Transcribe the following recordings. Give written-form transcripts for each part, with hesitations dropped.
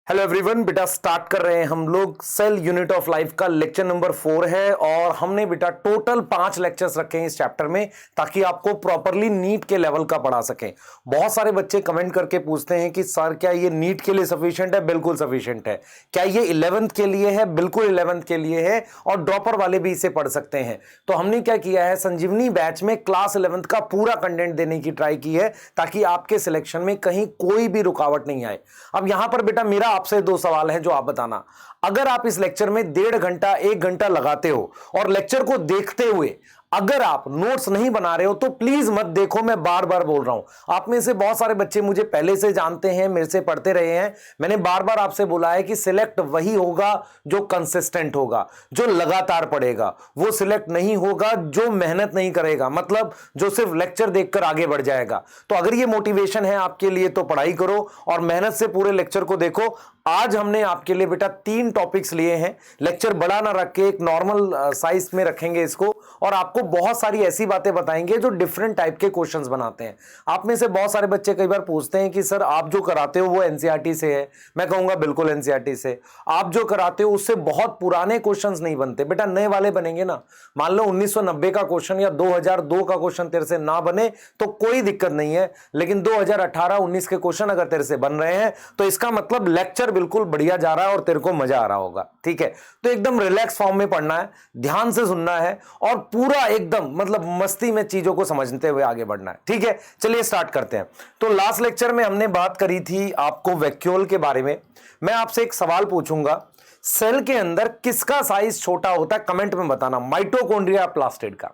Hello everyone, बेटा start कर रहे हैं हम लोग सेल यूनिट ऑफ लाइफ का लेक्चर नंबर 4 है और हमने बेटा टोटल 5 लेक्चर्स रखे हैं इस चैप्टर में ताकि आपको प्रॉपरली नीट के लेवल का पढ़ा सकें। बहुत सारे बच्चे कमेंट करके पूछते हैं कि सर क्या ये नीट के लिए सफिशिएंट है? बिल्कुल सफिशिएंट है। क्या ये 11th के लिए है? बिल्कुल 11th के लिए है और ड्रॉपर वाले भी इसे पढ़ सकते हैं। तो हमने क्या किया है, संजीवनी बैच में क्लास 11th का पूरा कंटेंट देने की ट्राई की है ताकि आपके सिलेक्शन में कहीं कोई भी रुकावट नहीं आए। अब यहां पर बेटा मेरा आपसे 2 सवाल हैं जो आप बताना। अगर आप इस लेक्चर में 1.5 घंटा 1 घंटा लगाते हो और लेक्चर को देखते हुए अगर आप नोट्स नहीं बना रहे हो तो प्लीज मत देखो। मैं बार बार बोल रहा हूं, आप में से बहुत सारे बच्चे मुझे पहले से जानते हैं, मेरे से पढ़ते रहे हैं। मैंने बार बार आपसे बोला है कि सिलेक्ट वही होगा जो कंसिस्टेंट होगा, जो लगातार पढ़ेगा। वो सिलेक्ट नहीं होगा जो मेहनत नहीं करेगा, मतलब जो सिर्फ लेक्चर देखकर आगे बढ़ जाएगा। तो अगर ये मोटिवेशन है आपके लिए तो पढ़ाई करो और मेहनत से पूरे लेक्चर को देखो। आज हमने आपके लिए बेटा 3 टॉपिक्स लिए हैं। लेक्चर बड़ा ना रख के एक नॉर्मल साइज में रखेंगे इसको और आपको बहुत सारी ऐसी बातें बताएंगे जो डिफरेंट टाइप के क्वेश्चंस बनाते हैं। आप में से बहुत सारे बच्चे कई बार पूछते हैं कि सर आप जो कराते हो वो एनसीईआरटी से है। मैं कहूंगा बिल्कुल एनसीईआरटी से। आप जो कराते हो उससे बहुत पुराने क्वेश्चंस नहीं बनते बेटा, नए वाले बनेंगे ना। मान लो 1990 का क्वेश्चन या 2002 का क्वेश्चन तेरे से ना बने तो कोई दिक्कत नहीं है, लेकिन 2018-19 के क्वेश्चन अगर तेरे से बन रहे हैं तो इसका मतलब लेक्चर बिल्कुल बढ़िया जा रहा है और तेरे को मजा आ रहा होगा। ठीक है, तो एकदम रिलैक्स फॉर्म में पढ़ना है, ध्यान से सुनना है और पूरा एकदम मतलब मस्ती में चीजों को समझते हुए आगे बढ़ना है। ठीक है, चलिए स्टार्ट करते हैं। तो लास्ट लेक्चर में हमने बात करी थी आपको वैक्यूल के बारे में। मैं आपसे एक सवाल पूछूंगा, सेल के अंदर किसका साइज छोटा होता है? कमेंट में बताना, माइटोकॉन्ड्रिया या प्लास्टिड का।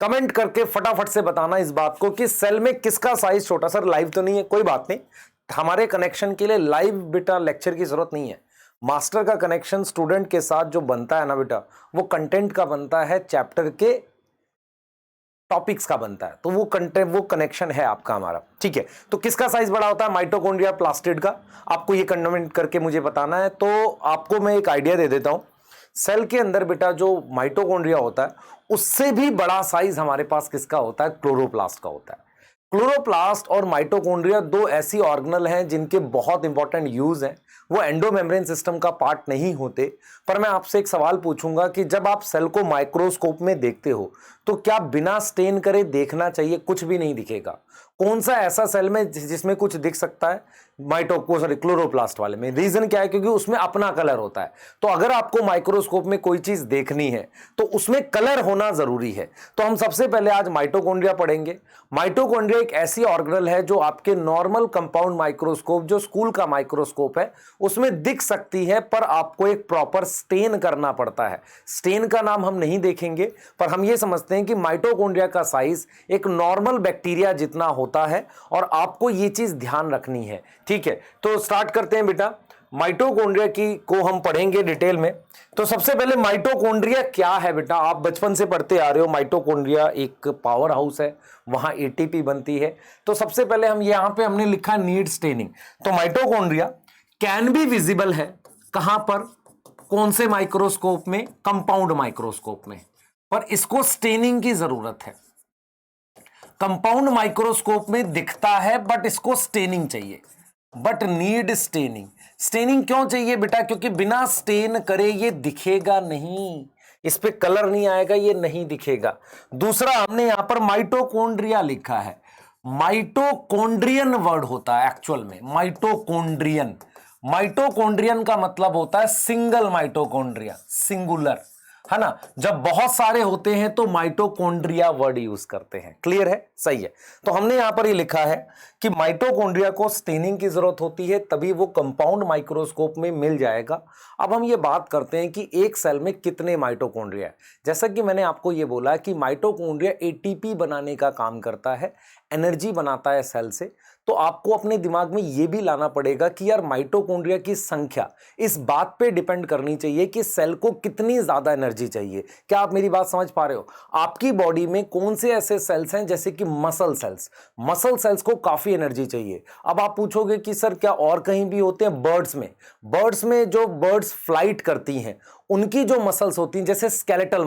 कमेंट करके फटाफट से बताना इस बात को कि सेल में किसका साइज छोटा। सर लाइव तो नहीं है, कोई बात नहीं, हमारे कनेक्शन के लिए लाइव बेटा लेक्चर की जरूरत नहीं है। मास्टर का कनेक्शन स्टूडेंट के साथ जो बनता है ना बेटा, वो कंटेंट का बनता है, चैप्टर के टॉपिक्स का बनता है। तो वो कंटेंट, वो कनेक्शन है आपका हमारा। ठीक है, तो किसका साइज बड़ा होता है? माइटोकॉन्ड्रिया प्लास्टिड का। आपको ये कमेंट करके मुझे बताना है। तो आपको मैं एक आइडिया दे देता हूं। सेल के अंदर बेटा जो माइटोकॉन्ड्रिया होता है उससे भी बड़ा साइज हमारे पास किसका होता है? क्लोरोप्लास्ट का होता है। क्लोरोप्लास्ट और माइटोकॉन्ड्रिया 2 ऐसी ऑर्गेनल हैं जिनके बहुत इंपॉर्टेंट यूज हैं। वो एंडोमेम्ब्रेन सिस्टम का पार्ट नहीं होते। पर मैं आपसे एक सवाल पूछूंगा कि जब आप सेल को माइक्रोस्कोप में देखते हो तो क्या बिना स्टेन करे देखना चाहिए? कुछ भी नहीं दिखेगा। कौन सा ऐसा सेल में जिसमें कुछ दिख सकता है? क्लोरोप्लास्ट वाले में। रीजन क्या है? क्योंकि उसमें अपना कलर होता है। तो अगर आपको माइक्रोस्कोप में कोई चीज देखनी है तो उसमें कलर होना जरूरी है। तो हम सबसे पहले आज माइटोकॉन्ड्रिया पढ़ेंगे। माइटोकॉन्ड्रिया एक ऐसी ऑर्गेनल है जो आपके नॉर्मल कंपाउंड माइक्रोस्कोप, जो स्कूल का माइक्रोस्कोप है, उसमें दिख सकती है, पर आपको एक प्रॉपर स्टेन करना पड़ता है। स्टेन का नाम हम नहीं देखेंगे, पर हम ये समझते हैं कि माइटोकॉन्ड्रिया का साइज एक नॉर्मल बैक्टीरिया जितना होता है और आपको ये चीज ध्यान रखनी है। ठीक है, तो स्टार्ट करते हैं बेटा। माइटोकॉन्ड्रिया की को हम पढ़ेंगे डिटेल में। तो सबसे पहले माइटोकॉन्ड्रिया क्या है बेटा? आप बचपन से पढ़ते आ रहे हो, माइटोकॉन्ड्रिया एक पावर हाउस है, वहां एटीपी बनती है। तो सबसे पहले हम यहां पे हमने लिखा नीड स्टेनिंग। तो माइटोकॉन्ड्रिया कैन बी विजिबल है कहां पर? कौन से माइक्रोस्कोप में? कंपाउंड माइक्रोस्कोप में। पर इसको स्टेनिंग की जरूरत है। कंपाउंड माइक्रोस्कोप में दिखता है बट इसको स्टेनिंग चाहिए, बट नीड स्टेनिंग। स्टेनिंग क्यों चाहिए बेटा? क्योंकि बिना स्टेन करे ये दिखेगा नहीं, इस पे कलर नहीं आएगा, ये नहीं दिखेगा। दूसरा, हमने यहां पर माइटोकॉन्ड्रिया लिखा है। माइटोकॉन्ड्रियन वर्ड होता है एक्चुअल में, माइटोकॉन्ड्रियन। माइटोकॉन्ड्रियन का मतलब होता है सिंगल माइटोकॉन्ड्रिया, सिंगुलर, है ना। जब बहुत सारे होते हैं तो माइटोकॉन्ड्रिया वर्ड यूज करते हैं। क्लियर है? सही है। तो हमने यहां पर ये लिखा है कि माइटोकॉन्ड्रिया को स्टेनिंग की जरूरत होती है, तभी वो कंपाउंड माइक्रोस्कोप में मिल जाएगा। अब हम ये बात करते हैं कि एक सेल में कितने माइटोकॉन्ड्रिया है। जैसा कि मैंने आपको ये बोला कि माइटोकॉन्ड्रिया एटीपी बनाने का काम करता है, एनर्जी बनाता है सेल से। तो आपको अपने दिमाग में यह भी लाना पड़ेगा कि यार माइटोकॉन्ड्रिया की संख्या इस बात पे डिपेंड करनी चाहिए कि सेल को कितनी ज्यादा एनर्जी चाहिए। क्या आप मेरी बात समझ पा रहे हो? आपकी बॉडी में कौन से ऐसे सेल्स हैं, जैसे कि मसल सेल्स। मसल सेल्स को काफी एनर्जी चाहिए। अब आप पूछोगे कि सर क्या और कहीं भी होते हैं? बर्ड्स में जो बर्ड्स फ्लाइट करती हैं उनकी जो मसल्स होती हैं, जैसे स्केलेटल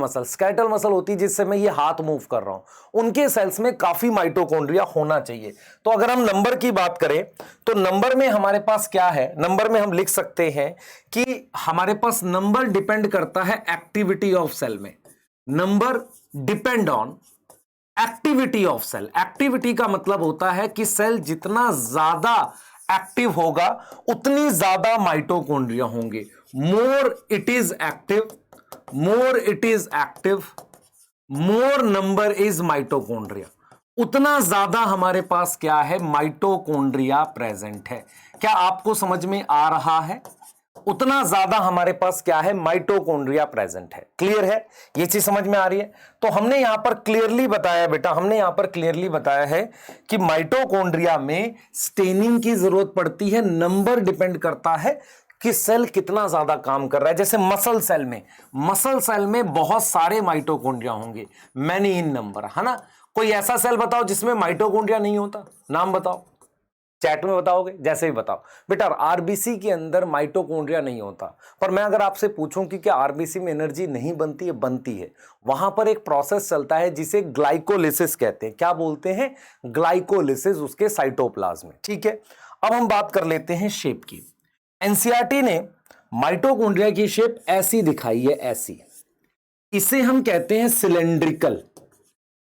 मसल होती है जिससे मैं ये हाथ मूव कर रहा हूं, उनके सेल्स में काफी माइटोकॉन्ड्रिया होना चाहिए। तो अगर हम नंबर की बात करें तो नंबर में हमारे पास क्या है, नंबर में हम लिख सकते हैं कि हमारे पास नंबर डिपेंड करता है एक्टिविटी ऑफ सेल में। Number depend on activity of cell. Activity का मतलब होता है कि सेल जितना ज्यादा एक्टिव होगा उतनी ज्यादा माइटोकॉन्ड्रिया होंगे। More it is active, more it is active, more number is mitochondria, उतना ज्यादा हमारे पास क्या है, माइटोकॉन्ड्रिया प्रेजेंट है। क्या आपको समझ में आ रहा है? उतना ज्यादा हमारे पास क्या है, माइटोकॉन्ड्रिया प्रेजेंट है। क्लियर है? ये चीज समझ में आ रही है? तो हमने यहां पर क्लियरली बताया बेटा, हमने यहां पर क्लियरली बताया है कि माइटोकॉन्ड्रिया में स्टेनिंग की जरूरत पड़ती है। नंबर डिपेंड करता है कि सेल कितना ज्यादा काम कर रहा है। जैसे मसल सेल में बहुत सारे माइटोकॉन्ड्रिया होंगे, मैनी इन नंबर, है ना। कोई ऐसा सेल बताओ जिसमें माइटोकॉन्ड्रिया नहीं होता, नाम बताओ, चैट में बताओगे, जैसे ही बताओ। बेटा आरबीसी के अंदर माइटोकॉन्ड्रिया नहीं होता, पर मैं अगर आपसे पूछूं कि क्या आरबीसी में एनर्जी नहीं बनती है? बनती है। वहां पर एक प्रोसेस चलता है जिसे ग्लाइकोलिसिस कहते हैं। क्या बोलते हैं? ग्लाइकोलिसिस, उसके साइटोप्लाज्म में। ठीक है, अब हम बात कर लेते हैं शेप की। एनसीईआरटी ने माइटोकॉन्ड्रिया की शेप ऐसी दिखाई है, ऐसी। इसे हम कहते हैं सिलेंड्रिकल।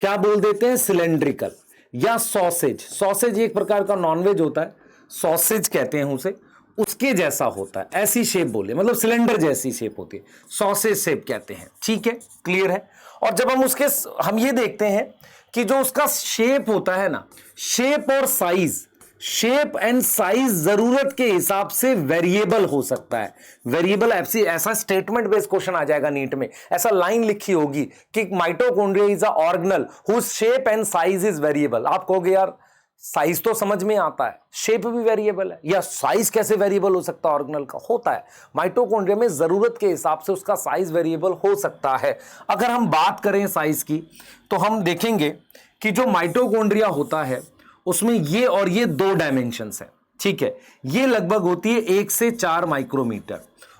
क्या बोल देते हैं? सिलेंड्रिकल या सॉसेज। सॉसेज एक प्रकार का नॉनवेज होता है, सॉसेज कहते हैं उसे, उसके जैसा होता है, ऐसी शेप बोले, मतलब सिलेंडर जैसी शेप होती है, सॉसेज शेप कहते हैं। ठीक है, क्लियर है? और जब हम ये देखते हैं कि जो उसका शेप होता है ना, शेप और साइज, शेप एंड साइज जरूरत के हिसाब से वेरिएबल हो सकता है। वेरिएबल ऐसा स्टेटमेंट बेस्ड क्वेश्चन आ जाएगा नीट में, ऐसा लाइन लिखी होगी कि mitochondria is a organelle whose shape and size is variable. आप कहोगे यार साइज तो समझ में आता है, शेप भी वेरिएबल है, या साइज कैसे वेरिएबल हो सकता है ऑर्गेनल का? होता है। माइटोकॉन्ड्रिया में जरूरत के हिसाब से उसका साइज वेरिएबल हो सकता है। अगर हम बात करें साइज की तो हम देखेंगे कि जो माइटोकॉन्ड्रिया होता है उसमें ये और ये दो डायमेंशंस है। ठीक है, ये लगभग होती है 1 से 4 माइक्रोमीटर,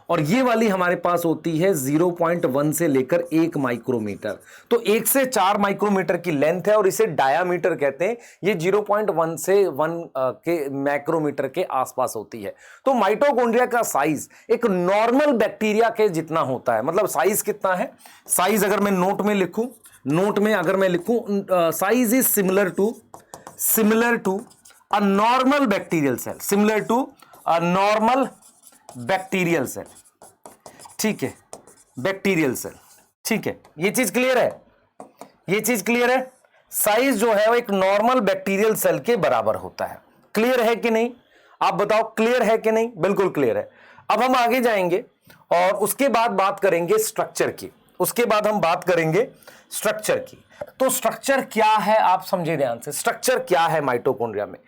और ये वाली हमारे पास होती है 0.1 से लेकर 1 माइक्रोमीटर। तो 1 से 4 माइक्रोमीटर की लेंथ है और इसे डायामीटर कहते हैं। ये 0.1 से 1 के माइक्रोमीटर के आसपास होती है। तो माइटोकॉन्ड्रिया का साइज एक नॉर्मल बैक्टीरिया के जितना होता है। मतलब साइज कितना है? साइज अगर मैं नोट में लिखूं, size is similar to a normal bacterial cell, similar to a normal bacterial cell। ठीक है, बैक्टीरियल सेल। ठीक है, ये चीज क्लियर है? ये चीज क्लियर है? साइज जो है वो एक नॉर्मल बैक्टीरियल सेल के बराबर होता है। क्लियर है कि नहीं? आप बताओ, क्लियर है कि नहीं? बिल्कुल क्लियर है। अब हम आगे जाएंगे और उसके बाद बात करेंगे स्ट्रक्चर की। स्ट्रक्चर की। तो स्ट्रक्चर क्या है, आप समझे ध्यान से। स्ट्रक्चर क्या है माइटोकॉन्ड्रिया में?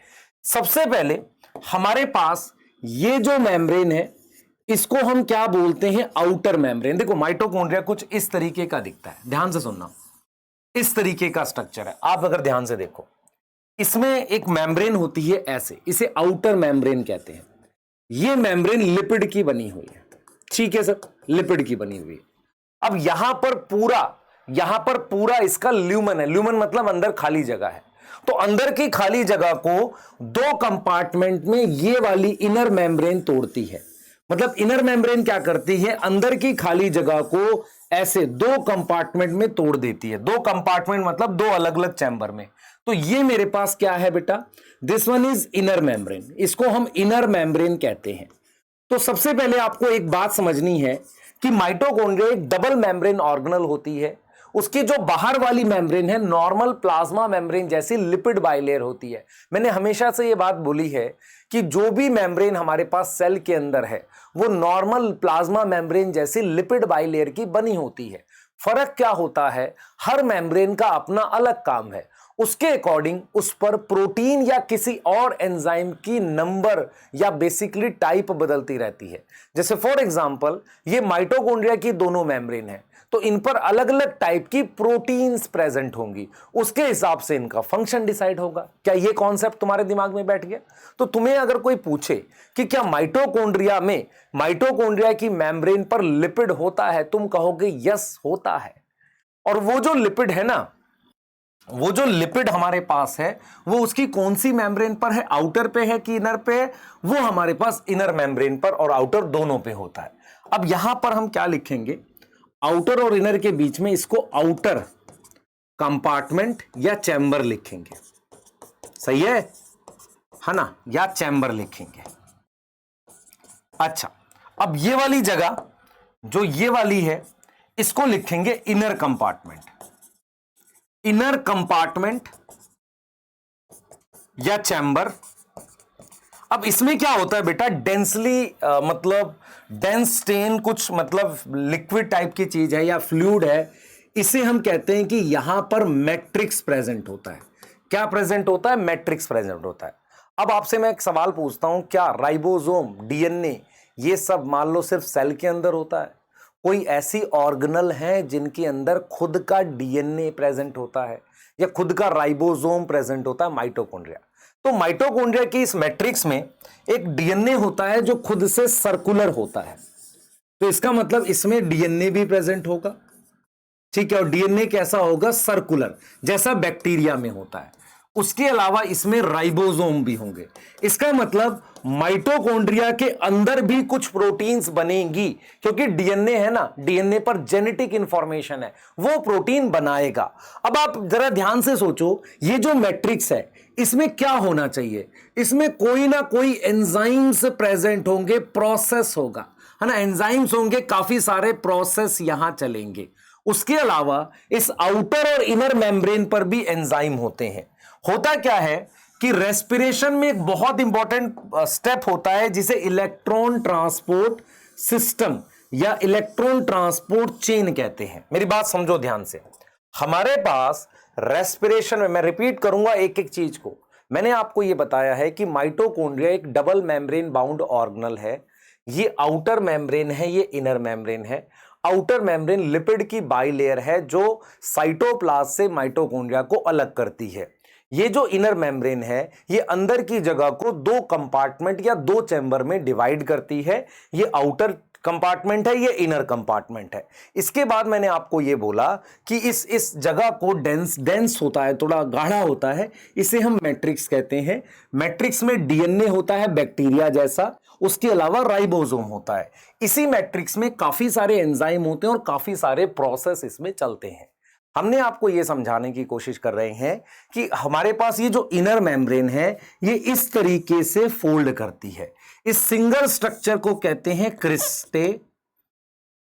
सबसे पहले हमारे पास ये जो मेम्ब्रेन है इसको हम क्या बोलते हैं? Outer membrane. देखो माइटोकॉन्ड्रिया कुछ इस तरीके का दिखता है, ध्यान से सुनना। इस तरीके का स्ट्रक्चर है। आप अगर ध्यान से देखो, इसमें एक मेम्ब्रेन होती है ऐसे, इसे आउटर मेम्ब्रेन कहते हैं। यह मेम्ब्रेन लिपिड की बनी हुई है। ठीक है सर, लिपिड की बनी हुई है। अब यहां पर पूरा इसका ल्यूमन है। ल्यूमन मतलब अंदर खाली जगह है। तो अंदर की खाली जगह को दो कंपार्टमेंट में ये वाली इनर मेम्ब्रेन तोड़ती है। मतलब इनर मेम्ब्रेन क्या करती है? अंदर की खाली जगह को ऐसे दो कंपार्टमेंट में तोड़ देती है। दो कंपार्टमेंट मतलब दो अलग अलग चैम्बर में। तो ये मेरे पास क्या है बेटा? This one is inner membrane. इसको हम इनर मेम्ब्रेन कहते हैं। तो सबसे पहले आपको एक बात समझनी है कि माइटोकॉन्ड्रिया एक डबल मेम्ब्रेन ऑर्गेनल होती है। उसकी जो बाहर वाली मेम्ब्रेन है नॉर्मल प्लाज्मा मेम्ब्रेन जैसी लिपिड बाइलेयर होती है। मैंने हमेशा से ये बात बोली है कि जो भी मेम्ब्रेन हमारे पास सेल के अंदर है वो नॉर्मल प्लाज्मा मेम्ब्रेन जैसी लिपिड बाइलेयर की बनी होती है। फर्क क्या होता है? हर मेम्ब्रेन का अपना अलग काम है। उसके अकॉर्डिंग उस पर प्रोटीन या किसी और एंजाइम की नंबर या बेसिकली टाइप बदलती रहती है। जैसे फॉर एग्जांपल ये माइटोकॉन्ड्रिया की दोनों मेम्ब्रेन है, तो इन पर अलग अलग टाइप की प्रोटीन्स प्रेजेंट होंगी। उसके हिसाब से इनका फंक्शन डिसाइड होगा। क्या ये कॉन्सेप्ट तुम्हारे दिमाग में बैठ गया? तो तुम्हें अगर कोई पूछे कि क्या माइटोकॉन्ड्रिया की मेम्ब्रेन पर लिपिड होता है, तुम कहोगे यस होता है। और वो जो लिपिड है ना, वो जो लिपिड हमारे पास है वो उसकी कौन सी मेम्ब्रेन पर है, आउटर पे है कि इनर पे है? वो हमारे पास इनर मेम्ब्रेन पर और आउटर दोनों पे होता है। अब यहां पर हम क्या लिखेंगे, आउटर और इनर के बीच में इसको आउटर कंपार्टमेंट या चैम्बर लिखेंगे, सही है ना, या चैम्बर लिखेंगे। अच्छा, अब ये वाली जगह जो ये वाली है इसको लिखेंगे इनर कंपार्टमेंट, इनर कंपार्टमेंट या चैम्बर। अब इसमें क्या होता है बेटा, डेंसली मतलब डेंस स्टेन, कुछ मतलब लिक्विड टाइप की चीज है या फ्लूइड है, इसे हम कहते हैं कि यहां पर मैट्रिक्स प्रेजेंट होता है। क्या प्रेजेंट होता है? मैट्रिक्स प्रेजेंट होता है। अब आपसे मैं एक सवाल पूछता हूं, क्या राइबोसोम, डीएनए, ये सब मान लो सिर्फ सेल के अंदर होता है? कोई ऐसी ऑर्गेनल है जिनके अंदर खुद का डीएनए प्रेजेंट होता है या खुद का राइबोसोम प्रेजेंट होता है? माइटोकॉन्ड्रिया। तो माइटोकॉन्ड्रिया की इस मैट्रिक्स में एक डीएनए होता है जो खुद से सर्कुलर होता है, तो इसका मतलब इसमें डीएनए भी प्रेजेंट होगा, ठीक है। और डीएनए कैसा होगा? सर्कुलर, जैसा बैक्टीरिया में होता है। उसके अलावा इसमें राइबोसोम भी होंगे। इसका मतलब माइटोकॉन्ड्रिया के अंदर भी कुछ प्रोटीन्स बनेंगी, क्योंकि डीएनए है ना, डीएनए पर जेनेटिक इंफॉर्मेशन है, वो प्रोटीन बनाएगा। अब आप जरा ध्यान से सोचो, ये जो मैट्रिक्स है इसमें क्या होना चाहिए? इसमें कोई ना कोई एंजाइम्स प्रेजेंट होंगे, प्रोसेस होगा, है ना, एंजाइम्स होंगे, काफी सारे प्रोसेस यहां चलेंगे। उसके अलावा इस आउटर और इनर मेम्ब्रेन पर भी एंजाइम होते हैं। होता क्या है कि रेस्पिरेशन में एक बहुत इंपॉर्टेंट स्टेप होता है जिसे इलेक्ट्रॉन ट्रांसपोर्ट सिस्टम या इलेक्ट्रॉन ट्रांसपोर्ट चेन कहते हैं। मेरी बात समझो ध्यान से। हमारे पास रेस्पिरेशन में, मैं रिपीट करूंगा एक एक चीज को, मैंने आपको यह बताया है कि माइटोकॉन्ड्रिया एक डबल मेम्ब्रेन बाउंड ऑर्गेनल है। ये आउटर मेम्ब्रेन है, ये इनर मेम्ब्रेन है। आउटर मेम्ब्रेन लिपिड की बाइलेयर है जो साइटोप्लाज्म से माइटोकॉन्ड्रिया को अलग करती है। ये जो इनर मेम्ब्रेन है ये अंदर की जगह को दो कंपार्टमेंट या दो चैम्बर में डिवाइड करती है। ये आउटर कंपार्टमेंट है, ये इनर कंपार्टमेंट है। इसके बाद मैंने आपको ये बोला कि इस जगह को डेंस होता है, थोड़ा गाढ़ा होता है, इसे हम मैट्रिक्स कहते हैं। मैट्रिक्स में डीएनए होता है बैक्टीरिया जैसा, उसके अलावा राइबोसोम होता है। इसी मैट्रिक्स में काफी सारे एंजाइम होते हैं और काफी सारे प्रोसेस इसमें चलते हैं। हमने आपको यह समझाने की कोशिश कर रहे हैं कि हमारे पास ये जो इनर मेम्ब्रेन है ये इस तरीके से फोल्ड करती है। इस सिंगल स्ट्रक्चर को कहते हैं क्रिस्टे,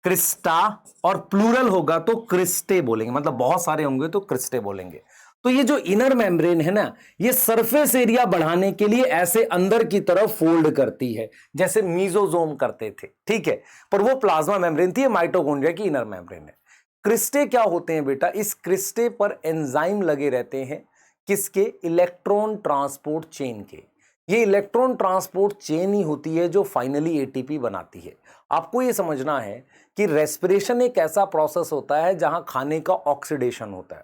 क्रिस्टा, और प्लूरल होगा तो क्रिस्टे बोलेंगे, मतलब बहुत सारे होंगे तो क्रिस्टे बोलेंगे। तो ये जो इनर मेम्ब्रेन है ना, ये सरफेस एरिया बढ़ाने के लिए ऐसे अंदर की तरफ फोल्ड करती है, जैसे मीजोजोम करते थे, ठीक है। पर वो प्लाज्मा मेम्ब्रेन थी, माइटोकॉन्ड्रिया की इनर मेम्ब्रेन है। क्रिस्टे क्या होते हैं बेटा? इस क्रिस्टे पर एंजाइम लगे रहते हैं, किसके? इलेक्ट्रॉन ट्रांसपोर्ट चेन के। ये इलेक्ट्रॉन ट्रांसपोर्ट चेन ही होती है जो फाइनली एटीपी बनाती है। आपको ये समझना है कि रेस्पिरेशन एक ऐसा प्रोसेस होता है जहां खाने का ऑक्सीडेशन होता है।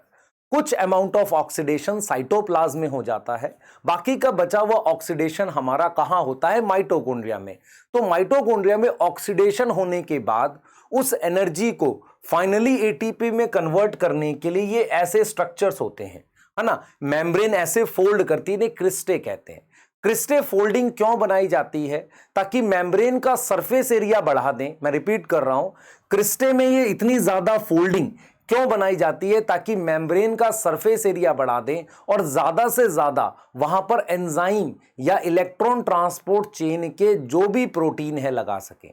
कुछ अमाउंट ऑफ ऑक्सीडेशन साइटोप्लाज्म में हो जाता है, बाकी का बचा हुआ ऑक्सीडेशन हमारा कहां होता है? माइटोकॉन्ड्रिया में। तो माइटोकॉन्ड्रिया में ऑक्सीडेशन होने के बाद उस एनर्जी को फाइनली एटीपी में कन्वर्ट करने के लिए ये ऐसे स्ट्रक्चर्स होते हैं, है ना, मेम्ब्रेन ऐसे फोल्ड करती है, क्रिस्टे कहते हैं। क्रिस्टे फोल्डिंग क्यों बनाई जाती है? ताकि मेम्ब्रेन का सरफेस एरिया बढ़ा दें। मैं रिपीट कर रहा हूं, क्रिस्टे में ये इतनी ज्यादा फोल्डिंग क्यों बनाई जाती है? ताकि मेम्ब्रेन का सरफेस एरिया बढ़ा दें और ज्यादा से ज्यादा वहां पर एंजाइम या इलेक्ट्रॉन ट्रांसपोर्ट चेन के जो भी प्रोटीन है लगा सकें।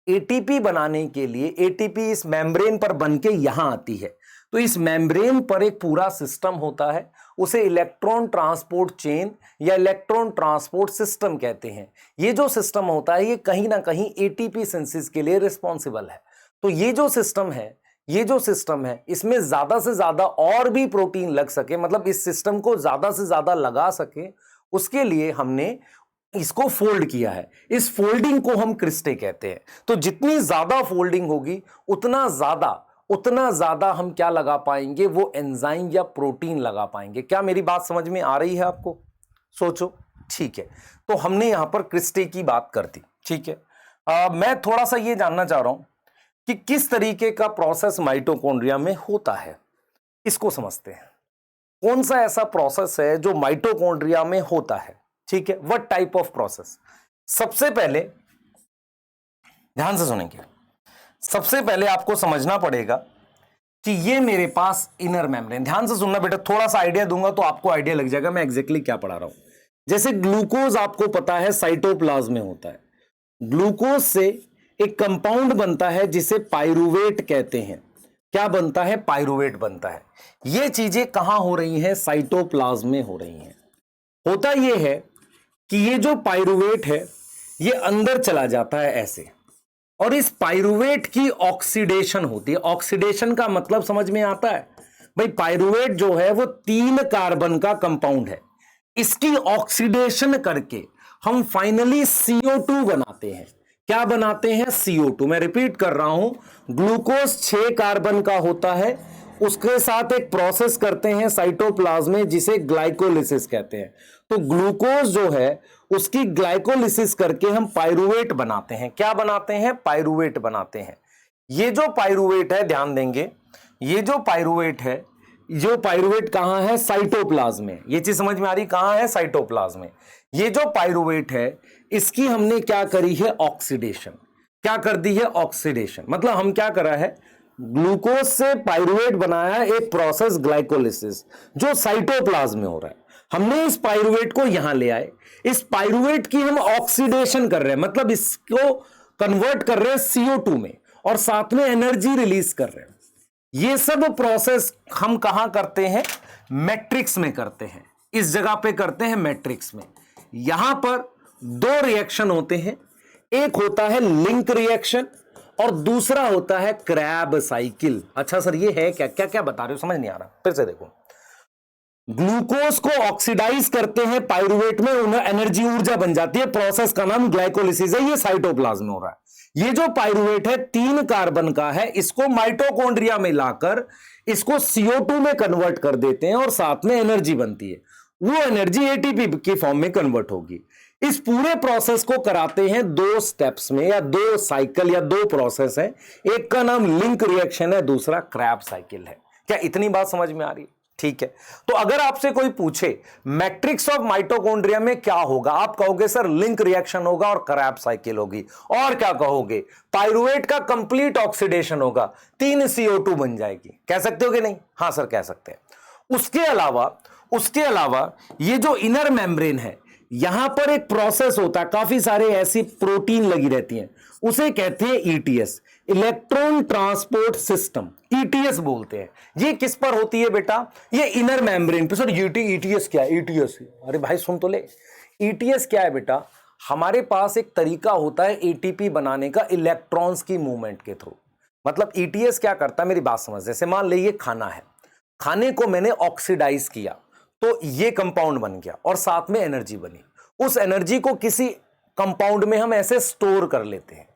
एटीपी बनाने के लिए एटीपी इस मेम्ब्रेन पर बनके यहां आती है। तो इस मेम्ब्रेन पर एक पूरा सिस्टम होता है, उसे इलेक्ट्रॉन ट्रांसपोर्ट चेन या इलेक्ट्रॉन ट्रांसपोर्ट सिस्टम कहते हैं। ये जो सिस्टम होता है ये कहीं ना कहीं एटीपी सिंथेसिस के लिए रिस्पॉन्सिबल है। तो ये जो सिस्टम है इसमें ज्यादा से ज्यादा और भी प्रोटीन लग सके, मतलब इस सिस्टम को ज्यादा से ज्यादा लगा सके, उसके लिए हमने इसको फोल्ड किया है। इस फोल्डिंग को हम क्रिस्टे कहते हैं। तो जितनी ज्यादा फोल्डिंग होगी उतना ज्यादा हम क्या लगा पाएंगे? वो एंजाइम या प्रोटीन लगा पाएंगे। क्या मेरी बात समझ में आ रही है आपको? सोचो, ठीक है। तो हमने यहां पर क्रिस्टे की बात कर दी, ठीक है। मैं थोड़ा सा ये जानना चाह रहा हूं कि किस तरीके का प्रोसेस माइटोकॉन्ड्रिया में होता है, इसको समझते हैं। कौन सा ऐसा प्रोसेस है जो माइटोकॉन्ड्रिया में होता है, ठीक है, व्हाट टाइप ऑफ प्रोसेस। सबसे पहले ध्यान से सुनेंगे, सबसे पहले आपको समझना पड़ेगा कि ये मेरे पास इनर मेम्ब्रेन, ध्यान से सुनना बेटा, थोड़ा सा आइडिया दूंगा तो आपको आइडिया लग जाएगा मैं एग्जैक्टली क्या पढ़ा रहा हूं। जैसे ग्लूकोज आपको पता है साइटोप्लाज्म में होता है, ग्लूकोज से एक कंपाउंड बनता है जिसे पाइरुवेट कहते हैं। क्या बनता है? पाइरुवेट बनता है। ये चीजें कहां हो रही हैं? साइटोप्लाज्म में हो रही हैं। होता यह है कि ये जो पाइरुवेट है ये अंदर चला जाता है ऐसे, और इस पाइरुवेट की ऑक्सीडेशन होती है। ऑक्सीडेशन का मतलब समझ में आता है भाई? पाइरुवेट जो है वो 3 कार्बन का कंपाउंड है, इसकी ऑक्सीडेशन करके हम फाइनली CO2 बनाते हैं। क्या बनाते हैं? CO2। मैं रिपीट कर रहा हूं, ग्लूकोज 6 कार्बन का होता है, उसके साथ एक प्रोसेस करते हैं साइटोप्लाज्म में जिसे ग्लाइकोलिसिस कहते हैं। तो ग्लूकोज जो है उसकी ग्लाइकोलिसिस करके हम पाइरुवेट बनाते हैं। क्या बनाते हैं? पाइरुवेट बनाते हैं। ये जो पाइरुवेट है, ध्यान देंगे, ये जो पाइरुवेट है, जो पाइरुवेट कहां है? साइटोप्लाज्म में। ये चीज समझ में आ रही? कहां है? साइटोप्लाज्म में। ये जो पाइरुवेट है इसकी हमने क्या करी है? ऑक्सीडेशन। क्या कर दी है? ऑक्सीडेशन। मतलब हम क्या करा है? ग्लूकोज से पाइरुवेट बनाया, एक प्रोसेस ग्लाइकोलिसिस जो साइटोप्लाज्म में हो रहा है। हमने इस पाइरुवेट को यहां ले आए, इस पाइरुवेट की हम ऑक्सीडेशन कर रहे हैं, मतलब इसको कन्वर्ट कर रहे हैं CO2 में, और साथ में एनर्जी रिलीज कर रहे हैं। ये सब प्रोसेस हम कहां करते हैं? मैट्रिक्स में करते हैं। इस जगह पे करते हैं मैट्रिक्स में। यहां पर 2 रिएक्शन होते हैं, एक होता है लिंक रिएक्शन और दूसरा होता है क्रैब साइकिल। अच्छा सर ये है क्या? क्या क्या बता रहे हो, समझ नहीं आ रहा, फिर से देखो। ग्लूकोज को ऑक्सीडाइज करते हैं पाइरुवेट में, उन्हें एनर्जी, ऊर्जा बन जाती है, प्रोसेस का नाम ग्लाइकोलिसिस है। ये साइटोप्लाज्म में हो रहा है। ये जो पाइरुवेट है 3 कार्बन का है, इसको माइटोकॉन्ड्रिया में लाकर इसको CO2 में कन्वर्ट कर देते हैं और साथ में एनर्जी बनती है। वो एनर्जी ATP की फॉर्म में कन्वर्ट होगी। इस पूरे प्रोसेस को कराते हैं 2 स्टेप्स में, या 2 साइकिल या 2 प्रोसेस है। एक का नाम लिंक रिएक्शन है, दूसरा क्रैब साइकिल है। क्या इतनी बात समझ में आ रही है? ठीक है। तो अगर आपसे कोई पूछे मैट्रिक्स ऑफ माइटोकॉन्ड्रिया में क्या होगा, आप कहोगे सर लिंक रिएक्शन होगा और क्रैब साइकिल होगी। और क्या कहोगे? पाइरुवेट का कंप्लीट ऑक्सीडेशन होगा, 3 CO2 बन जाएगी। कह सकते हो कि नहीं? हां सर कह सकते हैं। उसके अलावा ये जो इनर मेम्ब्रेन है, यहां पर एक प्रोसेस होता है, काफी सारे ऐसी प्रोटीन लगी रहती हैं, उसे कहते हैं ETS, electron transport system. ETS बोलते हैं। ये किस पर होती है बेटा? ये इनर मेम्ब्रेन पे। सर ETS क्या है? ETS, अरे भाई सुन तो ले। ETS क्या है बेटा? हमारे पास एक तरीका होता है ATP बनाने का इलेक्ट्रॉन्स की मूवमेंट के थ्रू। मतलब ETS क्या करता है, मेरी बात समझ। जैसे मान लीजिए खाना है, खाने को मैंने ऑक्सीडाइज किया तो ये कंपाउंड बन गया और साथ में एनर्जी बनी। उस एनर्जी को किसी कंपाउंड में हम ऐसे स्टोर कर लेते हैं।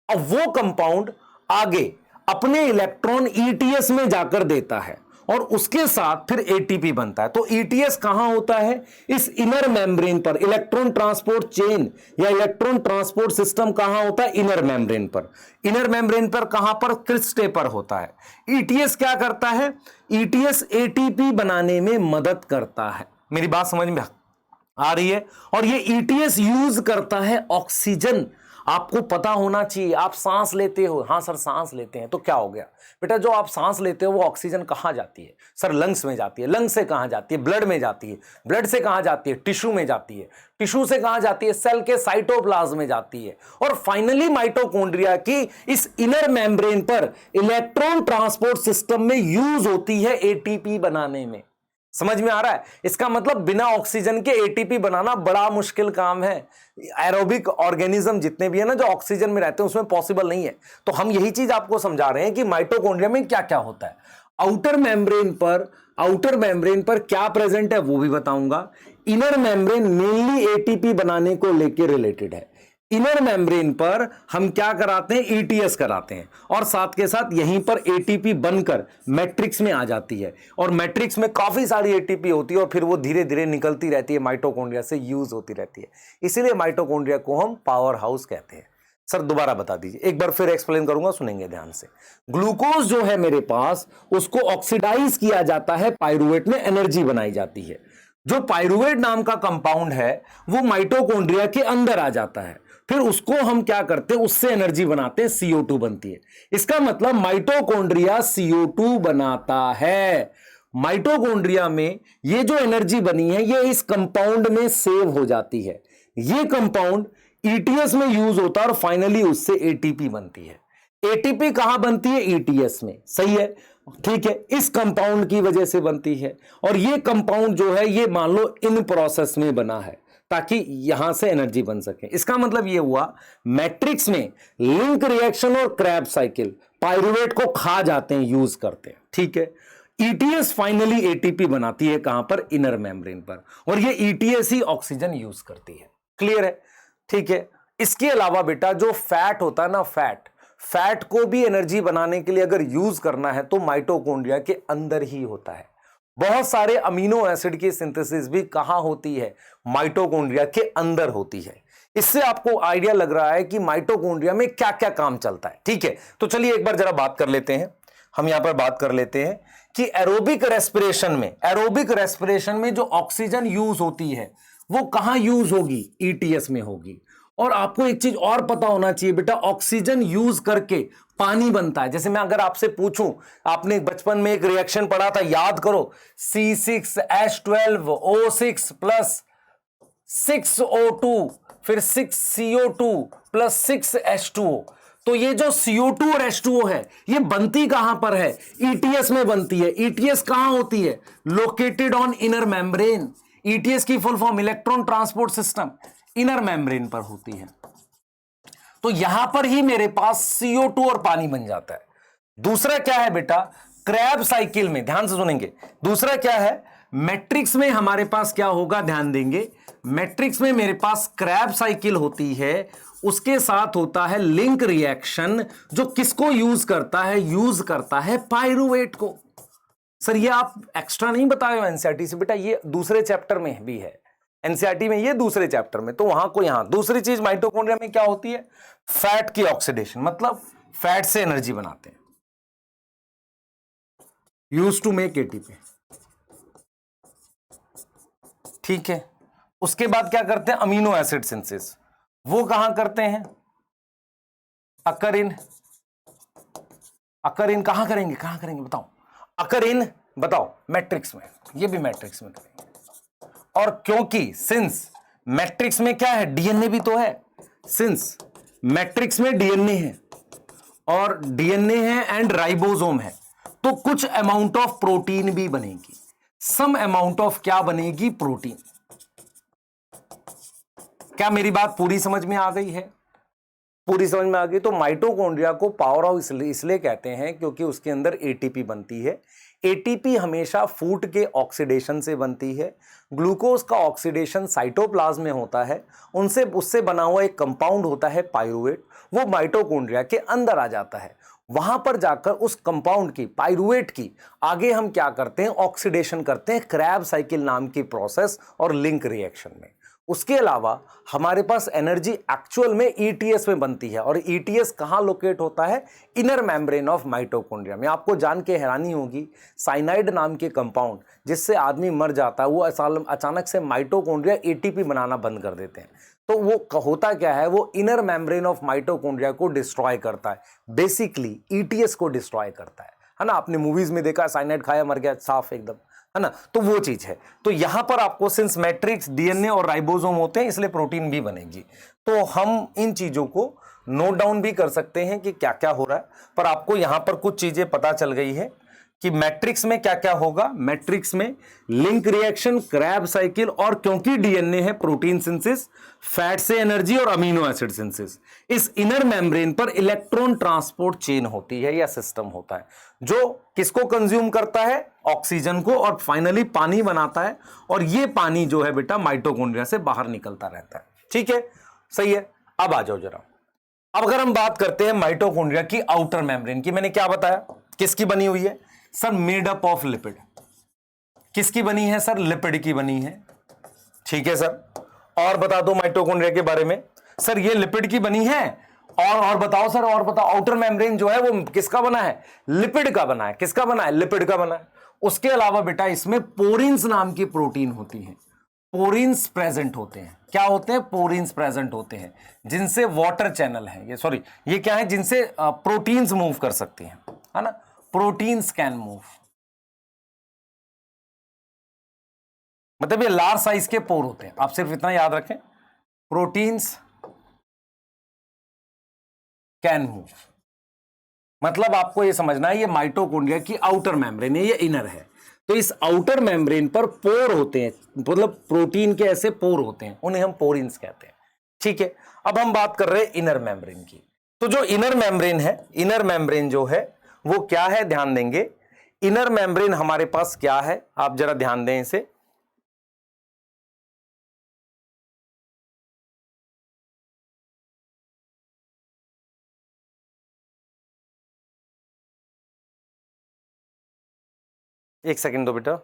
अब वो कंपाउंड आगे अपने इलेक्ट्रॉन ETS में जाकर देता है और उसके साथ फिर ATP बनता है। तो ETS कहां होता है? इस इनर मेम्ब्रेन पर। इलेक्ट्रॉन ट्रांसपोर्ट चेन या इलेक्ट्रॉन ट्रांसपोर्ट सिस्टम कहां होता है? इनर मेम्ब्रेन पर। इनर मेम्ब्रेन पर कहां पर? क्रिस्टे पर होता है। ETS क्या करता है? ETS ATP बनाने में मदद करता है। मेरी बात समझ में आ रही है? और ये ETS यूज करता है ऑक्सीजन। आपको पता होना चाहिए, आप सांस लेते हो, हाँ सर सांस लेते हैं, तो क्या हो गया बेटा? जो आप सांस लेते हो वो ऑक्सीजन कहां जाती है? सर लंग्स में जाती है। लंग्स से कहां जाती है? ब्लड में जाती है। ब्लड से कहां जाती है? टिश्यू में जाती है। टिश्यू से कहां जाती है? सेल के साइटोप्लाज्म में जाती है। और फाइनली माइटोकॉन्ड्रिया की इस इनर मेम्ब्रेन पर इलेक्ट्रॉन ट्रांसपोर्ट सिस्टम में यूज होती है ATP बनाने में। समझ में आ रहा है? इसका मतलब बिना ऑक्सीजन के ATP बनाना बड़ा मुश्किल काम है। एरोबिक ऑर्गेनिज्म जितने भी है ना जो ऑक्सीजन में रहते हैं उसमें पॉसिबल नहीं है। तो हम यही चीज आपको समझा रहे हैं कि माइटोकॉन्ड्रिया में क्या क्या होता है। आउटर मेम्ब्रेन पर क्या प्रेजेंट है वो भी बताऊंगा। इनर मेम्ब्रेन मेनली ATP बनाने को लेकर रिलेटेड है। इनर मेम्ब्रेन पर हम क्या कराते हैं? ETS कराते हैं और साथ के साथ यहीं पर ATP बनकर मैट्रिक्स में आ जाती है और मैट्रिक्स में काफी सारी ATP होती है और फिर वो धीरे धीरे निकलती रहती है, माइटोकॉन्ड्रिया से यूज होती रहती है। इसीलिए माइटोकॉन्ड्रिया को हम पावर हाउस कहते हैं। सर दोबारा बता दीजिए, एक बार फिर एक्सप्लेन करूंगा, सुनेंगे ध्यान से। ग्लूकोज जो है मेरे पास, उसको ऑक्सीडाइज किया जाता है, पाइरुवेट में एनर्जी बनाई जाती है। जो पाइरुवेट नाम का कंपाउंड है वो माइटोकॉन्ड्रिया के अंदर आ जाता है, फिर उसको हम क्या करते हैं, उससे एनर्जी बनाते हैं, CO2 बनती है। इसका मतलब माइटोकॉन्ड्रिया CO2 बनाता है। माइटोकॉन्ड्रिया में ये जो एनर्जी बनी है ये इस कंपाउंड में सेव हो जाती है। ये कंपाउंड ETS में यूज होता है और फाइनली उससे ATP बनती है। ATP कहां बनती है? ETS में, सही है, ठीक है, इस कंपाउंड की वजह से बनती है। और ये कंपाउंड जो है ये मान लो इन प्रोसेस में बना है ताकि यहां से एनर्जी बन सके। इसका मतलब ये हुआ मैट्रिक्स में लिंक रिएक्शन और क्रैब साइकिल पाइरुवेट को खा जाते हैं, यूज करते हैं, ठीक है। ETS फाइनली ATP बनाती है कहां पर? इनर मेम्ब्रेन पर, और ये ETS ही ऑक्सीजन यूज करती है। क्लियर है, ठीक है। इसके अलावा बेटा जो फैट होता है ना, फैट को भी एनर्जी बनाने के लिए अगर यूज करना है तो माइटोकॉन्ड्रिया के अंदर ही होता है। बहुत सारे अमीनो एसिड की सिंथेसिस भी कहां होती है? माइटोकॉन्ड्रिया के अंदर होती है। इससे आपको आइडिया लग रहा है कि माइटोकॉन्ड्रिया में क्या क्या काम चलता है, ठीक है। तो चलिए एक बार जरा बात कर लेते हैं, हम यहां पर बात कर लेते हैं कि एरोबिक रेस्पिरेशन में जो ऑक्सीजन यूज होती है वो कहां यूज होगी? ETS में होगी। और आपको एक चीज और पता होना चाहिए बेटा, ऑक्सीजन यूज करके पानी बनता है। जैसे मैं अगर आपसे पूछूं, आपने बचपन में एक रिएक्शन पढ़ा था, याद करो, C6H12O6 प्लस 6O2 फिर 6CO2 प्लस 6H2O। तो ये जो CO2 और H2O है ये बनती कहां पर है? ETS में बनती है। ETS कहां होती है? Located on inner membrane. ETS की full form electron transport system, inner membrane पर होती है। तो यहां पर ही मेरे पास CO2 और पानी बन जाता है। दूसरा क्या है बेटा? क्रैब साइकिल में, ध्यान से सुनेंगे, दूसरा क्या है? मैट्रिक्स में हमारे पास क्या होगा, ध्यान देंगे, मैट्रिक्स में मेरे पास क्रैब साइकिल होती है, उसके साथ होता है लिंक रिएक्शन, जो किसको यूज करता है? यूज करता है पाइरुवेट को। सर ये आप एक्स्ट्रा नहीं बताए हो एनसीईआरटी से? बेटा ये दूसरे चैप्टर में भी है, एनसीईआरटी में ये दूसरे चैप्टर में, तो वहां को यहां। दूसरी चीज माइटोकॉन्ड्रिया में क्या होती है? फैट की ऑक्सीडेशन, मतलब फैट से एनर्जी बनाते हैं, यूज टू मेक ATP, ठीक है। उसके बाद क्या करते हैं? अमीनो एसिड सिंथेसिस, वो कहां करते हैं? अकर इन कहां करेंगे बताओ? अकर इन बताओ, मैट्रिक्स में, ये भी मैट्रिक्स में करेंगे। और क्योंकि सिंस मैट्रिक्स में क्या है? DNA भी तो है। सिंस मैट्रिक्स में DNA है और DNA है एंड राइबोसोम है, तो कुछ अमाउंट ऑफ प्रोटीन भी बनेगी। सम अमाउंट ऑफ क्या बनेगी? प्रोटीन। क्या मेरी बात पूरी समझ में आ गई है? पूरी समझ में आ गई। तो माइटोकॉन्ड्रिया को पावर हाउस इसलिए कहते हैं क्योंकि उसके अंदर ATP बनती है। ATP हमेशा फूड के ऑक्सीडेशन से बनती है। ग्लूकोज का ऑक्सीडेशन साइटोप्लाज्म में होता है, उससे बना हुआ एक कंपाउंड होता है पाइरुवेट, वो माइटोकॉन्ड्रिया के अंदर आ जाता है। वहां पर जाकर उस कंपाउंड की, पाइरुवेट की, आगे हम क्या करते हैं? ऑक्सीडेशन करते हैं, क्रैब साइकिल नाम की प्रोसेस और लिंक रिएक्शन में। उसके अलावा हमारे पास एनर्जी एक्चुअल में ETS में बनती है, और ETS कहां लोकेट होता है? इनर मेम्ब्रेन ऑफ माइटोकॉन्ड्रिया में। आपको जान के हैरानी होगी, साइनाइड नाम के कंपाउंड जिससे आदमी मर जाता है, वो अचानक से माइटोकॉन्ड्रिया ATP बनाना बंद कर देते हैं। तो वो होता क्या है? वो इनर मेम्ब्रेन ऑफ माइटोकॉन्ड्रिया को डिस्ट्रॉय करता है, बेसिकली ETS को डिस्ट्रॉय करता है ना। आपने मूवीज में देखा, साइनाइड खाया मर गया, साफ एकदम, है ना। तो वो चीज है। तो यहां पर आपको सिंस मैट्रिक्स, DNA और राइबोसोम होते हैं, इसलिए प्रोटीन भी बनेगी। तो हम इन चीजों को नोट डाउन भी कर सकते हैं कि क्या क्या हो रहा है, पर आपको यहां पर कुछ चीजें पता चल गई है कि मैट्रिक्स में क्या क्या होगा। मैट्रिक्स में लिंक रिएक्शन, क्रैब साइकिल, और क्योंकि DNA है, प्रोटीन सिंथेसिस, फैट से एनर्जी और अमीनो एसिड सिंथेसिस। इस इनर मेम्ब्रेन पर इलेक्ट्रॉन ट्रांसपोर्ट चेन होती है या सिस्टम होता है, जो किसको कंज्यूम करता है? ऑक्सीजन को, और फाइनली पानी बनाता है। और ये पानी जो है बेटा माइटोकॉन्ड्रिया से बाहर निकलता रहता है, ठीक है, सही है। अब आ जाओ जरा, अब अगर हम बात करते हैं माइटोकॉन्ड्रिया की आउटर मेम्ब्रेन की, मैंने क्या बताया किसकी बनी हुई है? Sir made up of lipid. किसकी बनी है सर? लिपिड की बनी है, ठीक है सर। और बता दो माइटोकॉन्ड्रिया के बारे में। सर ये लिपिड की बनी है और बताओ सर, और बताओ। आउटर मेम्ब्रेन जो है वो किसका बना है? लिपिड का बना है। किसका बना है? लिपिड का बना है। उसके अलावा बेटा इसमें पोरिन्स नाम की प्रोटीन होती है। पोरिन्स प्रेजेंट होते हैं। क्या होते हैं? पोरिन्स प्रेजेंट होते हैं, जिनसे वाटर चैनल है, ये सॉरी ये क्या है, जिनसे प्रोटीन्स मूव कर सकती हैं, है ना। प्रोटीन्स कैन मूव, मतलब ये लार्ज साइज के पोर होते हैं। आप सिर्फ इतना याद रखें, प्रोटीन्स कैन मूव। मतलब आपको ये समझना है, ये माइटोकॉन्ड्रिया की आउटर मेम्ब्रेन है, ये इनर है। तो इस आउटर मेम्ब्रेन पर पोर होते हैं, मतलब प्रोटीन के ऐसे पोर होते हैं, उन्हें हम पोरिन्स कहते हैं। ठीक है, अब हम बात कर रहे हैं इनर मेम्ब्रेन की। तो जो इनर मेम्ब्रेन है, इनर मेम्ब्रेन जो है वो क्या है, ध्यान देंगे। इनर मेम्ब्रेन हमारे पास क्या है, आप जरा ध्यान दें इसे। एक सेकंड दो बेटा।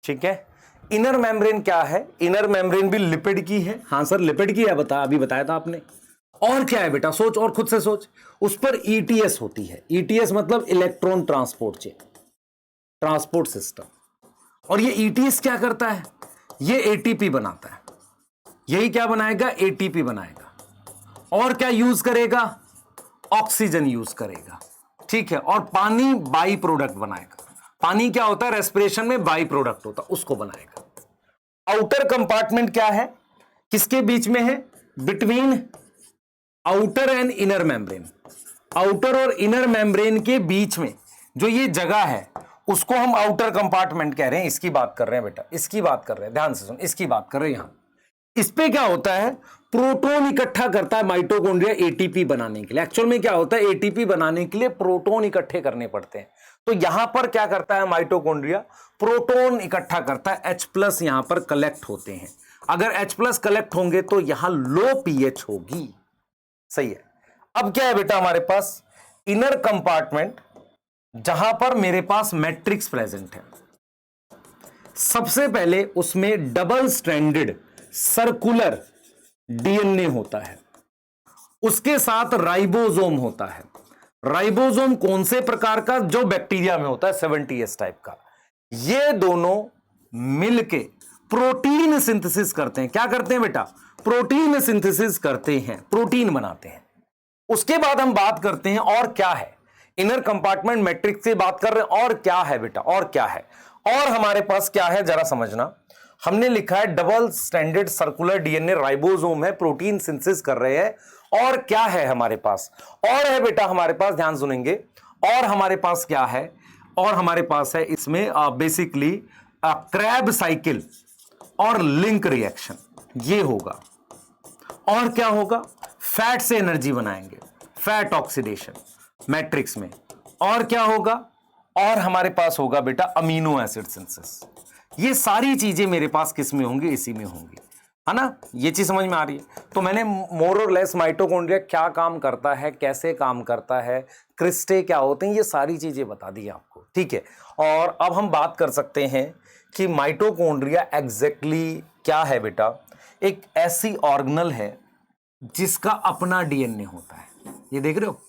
ठीक है, इनर मेम्ब्रेन क्या है? इनर मेम्ब्रेन भी लिपिड की है। हाँ सर लिपिड की है, अभी बताया था आपने। और क्या है बेटा? सोच, और खुद से सोच। उस पर ईटीएस होती है। ईटीएस मतलब electron transport chain, transport system. और ये ईटीएस क्या करता है? ये एटीपी बनाता है। यही क्या बनाएगा? एटीपी बनाएगा। और क्या यूज करेगा? ऑक्सीजन यूज करेगा। ठीक है, और पानी बाई प्रोडक्ट बनाएगा। पानी क्या होता है? रेस्पिरेशन में बाई प्रोडक्ट होता है, उसको बनाएगा। आउटर कंपार्टमेंट क्या है, किसके बीच में है? Between outer and inner membrane. Outer और इनर मेम्ब्रेन के बीच में जो ये जगह है उसको हम आउटर कंपार्टमेंट कह रहे हैं। इसकी बात कर रहे हैं बेटा, इसकी बात कर रहे हैं, ध्यान से सुन, इसकी बात कर रहे हैं। यहां इस पे क्या होता है? प्रोटॉन इकट्ठा करता है माइटोकॉन्ड्रिया एटीपी बनाने के लिए। एक्चुअल में क्या होता है? एटीपी बनाने के लिए प्रोटॉन इकट्ठे करने पड़ते हैं। तो यहां पर क्या करता है माइटोकॉन्ड्रिया? प्रोटॉन इकट्ठा करता है। H+ यहां पर कलेक्ट होते हैं। अगर H+ कलेक्ट होंगे तो यहां लो पीएच होगी। सही है। अब क्या है बेटा हमारे पास? इनर कंपार्टमेंट, जहां पर मेरे पास मैट्रिक्स प्रेजेंट है। सबसे पहले उसमें डबल स्ट्रैंडेड सर्कुलर डीएनए होता है, उसके साथ राइबोसोम होता है। राइबोसोम कौन से प्रकार का? जो बैक्टीरिया में होता है, 70S टाइप का। ये दोनों मिलके प्रोटीन सिंथेसिस करते हैं। क्या करते हैं बेटा? प्रोटीन सिंथेसिस करते हैं, प्रोटीन बनाते हैं। उसके बाद हम बात करते हैं और क्या है। इनर कंपार्टमेंट मैट्रिक्स से बात कर रहे हैं, और क्या है बेटा? और क्या है? और हमारे पास क्या है जरा समझना। हमने लिखा है double standard circular DNA, ribosome है, प्रोटीन सिंथेसिस कर रहे हैं। और क्या है हमारे पास? और है बेटा हमारे पास, ध्यान सुनेंगे। और हमारे पास क्या है? और हमारे पास है इसमें बेसिकली क्रैब साइकिल और लिंक रिएक्शन, ये होगा। और क्या होगा? फैट से एनर्जी बनाएंगे, फैट ऑक्सीडेशन मैट्रिक्स में। और क्या होगा? और हमारे पास होगा बेटा अमीनो एसिड सिंथेसिस। ये सारी चीजें मेरे पास किस में होंगी? इसी में होंगी, है ना। ये चीज समझ में आ रही है? तो मैंने मोर और लेस माइटोकॉन्ड्रिया क्या काम करता है, कैसे काम करता है, क्रिस्टे क्या होते हैं, ये सारी चीजें बता दी आपको। ठीक है, और अब हम बात कर सकते हैं कि माइटोकॉन्ड्रिया एग्जैक्टली क्या है बेटा। एक ऐसी ऑर्गेनल है जिसका अपना डीएनए होता है। ये देख रहे हो,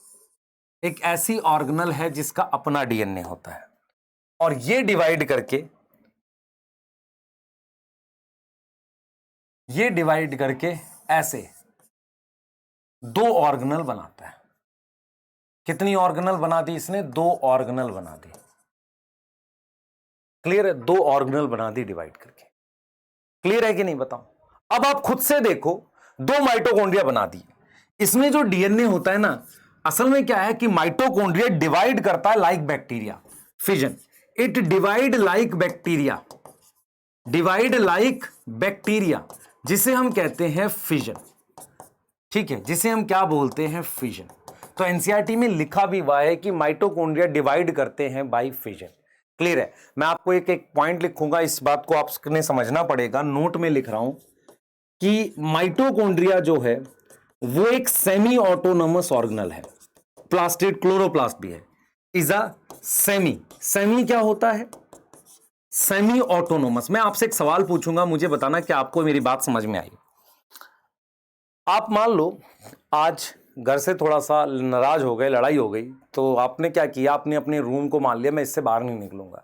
एक ऐसी ऑर्गेनल है जिसका अपना डीएनए होता है, और ये डिवाइड करके ऐसे दो ऑर्गेनल बनाता है। कितनी ऑर्गेनल बना दी इसने? 2 ऑर्गेनल बना दी। क्लियर है? 2 ऑर्गेनल बना दी डिवाइड करके। क्लियर है कि नहीं बताओ? अब आप खुद से देखो, 2 माइटोकॉन्ड्रिया बना दी। इसमें जो डीएनए होता है ना, असल में क्या है कि माइटोकॉन्ड्रिया डिवाइड करता है like bacteria, fission. It divide like bacteria, divide like bacteria, जिसे हम कहते हैं फिजन। ठीक है, जिसे हम क्या बोलते हैं? फिजन। तो एनसीईआरटी में लिखा भी हुआ है कि माइटोकॉन्ड्रिया डिवाइड करते हैं बाय फिजन। क्लियर है? मैं आपको एक एक पॉइंट लिखूंगा, इस बात को आपने समझना पड़ेगा। नोट में लिख रहा हूं कि माइटोकॉन्ड्रिया जो है वो एक सेमी ऑटोनोमस ऑर्गेनल है। प्लास्टिड क्लोरोप्लास्ट भी है, इज अ सेमी क्या होता है? Semi autonomous. मैं आपसे एक सवाल पूछूंगा, मुझे बताना कि आपको मेरी बात समझ में आई। आप मान लो आज घर से थोड़ा सा नाराज हो गए, लड़ाई हो गई, तो आपने क्या किया, आपने अपने रूम को मान लिया मैं इससे बाहर नहीं निकलूंगा,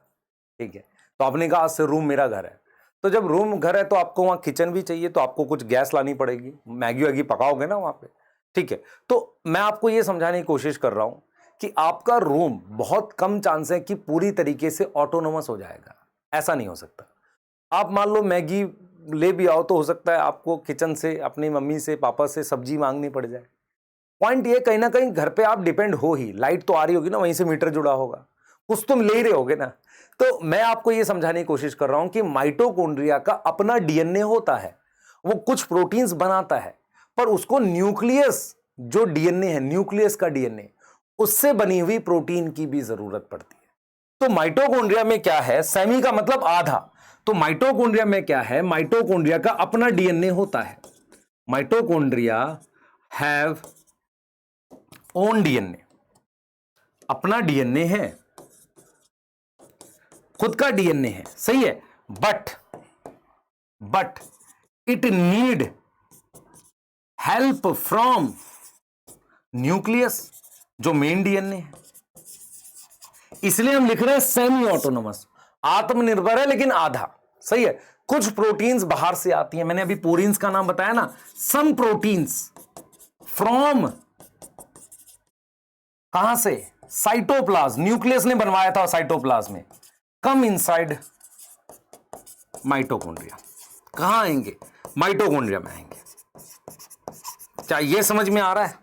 ठीक है। तो आपने कहा आज से रूम मेरा घर है। तो जब रूम घर है तो आपको वहाँ किचन भी चाहिए, तो आपको कुछ गैस लानी पड़ेगी, मैगी वैगी पकाओगे ना वहाँ पे, ठीक है। तो मैं आपको ये समझाने की कोशिश कर रहा हूँ कि आपका रूम बहुत कम चांस है कि पूरी तरीके से ऑटोनोमस हो जाएगा, ऐसा नहीं हो सकता। आप मान लो मैगी ले भी आओ तो हो सकता है आपको किचन से अपनी मम्मी से पापा से सब्जी मांगनी पड़ जाए। पॉइंट ये कहीं ना कहीं घर पे आप डिपेंड हो ही, लाइट तो आ रही होगी ना, वहीं से मीटर जुड़ा होगा, कुछ तुम ले ही रहे होगे ना। तो मैं आपको ये समझाने की कोशिश कर रहा हूं कि माइटोकॉन्ड्रिया का अपना डीएनए होता है, वो कुछ प्रोटीन्स बनाता है, पर उसको न्यूक्लियस, जो डीएनए है न्यूक्लियस का डीएनए, उससे बनी हुई प्रोटीन की भी जरूरत पड़ती है। तो माइटोकॉन्ड्रिया में क्या है, सेमी का मतलब आधा, तो माइटोकॉन्ड्रिया में क्या है, माइटोकॉन्ड्रिया का अपना डीएनए होता है। माइटोकॉन्ड्रिया हैव ओन डीएनए, अपना डीएनए है, खुद का डीएनए है, सही है। But it need help from nucleus, जो मेन डीएनए है। इसलिए हम लिख रहे हैं सेमी ऑटोनोमस, आत्मनिर्भर है लेकिन आधा, सही है। कुछ प्रोटीन्स बाहर से आती हैं, मैंने अभी पोरीन्स का नाम बताया ना, सम प्रोटीन्स फ्रॉम, कहां से, साइटोप्लाज्म, न्यूक्लियस ने बनवाया था साइटोप्लाज्म में, कम इनसाइड माइटोकॉन्ड्रिया। कहां आएंगे, माइटोकॉन्ड्रिया में आएंगे। क्या ये समझ में आ रहा है,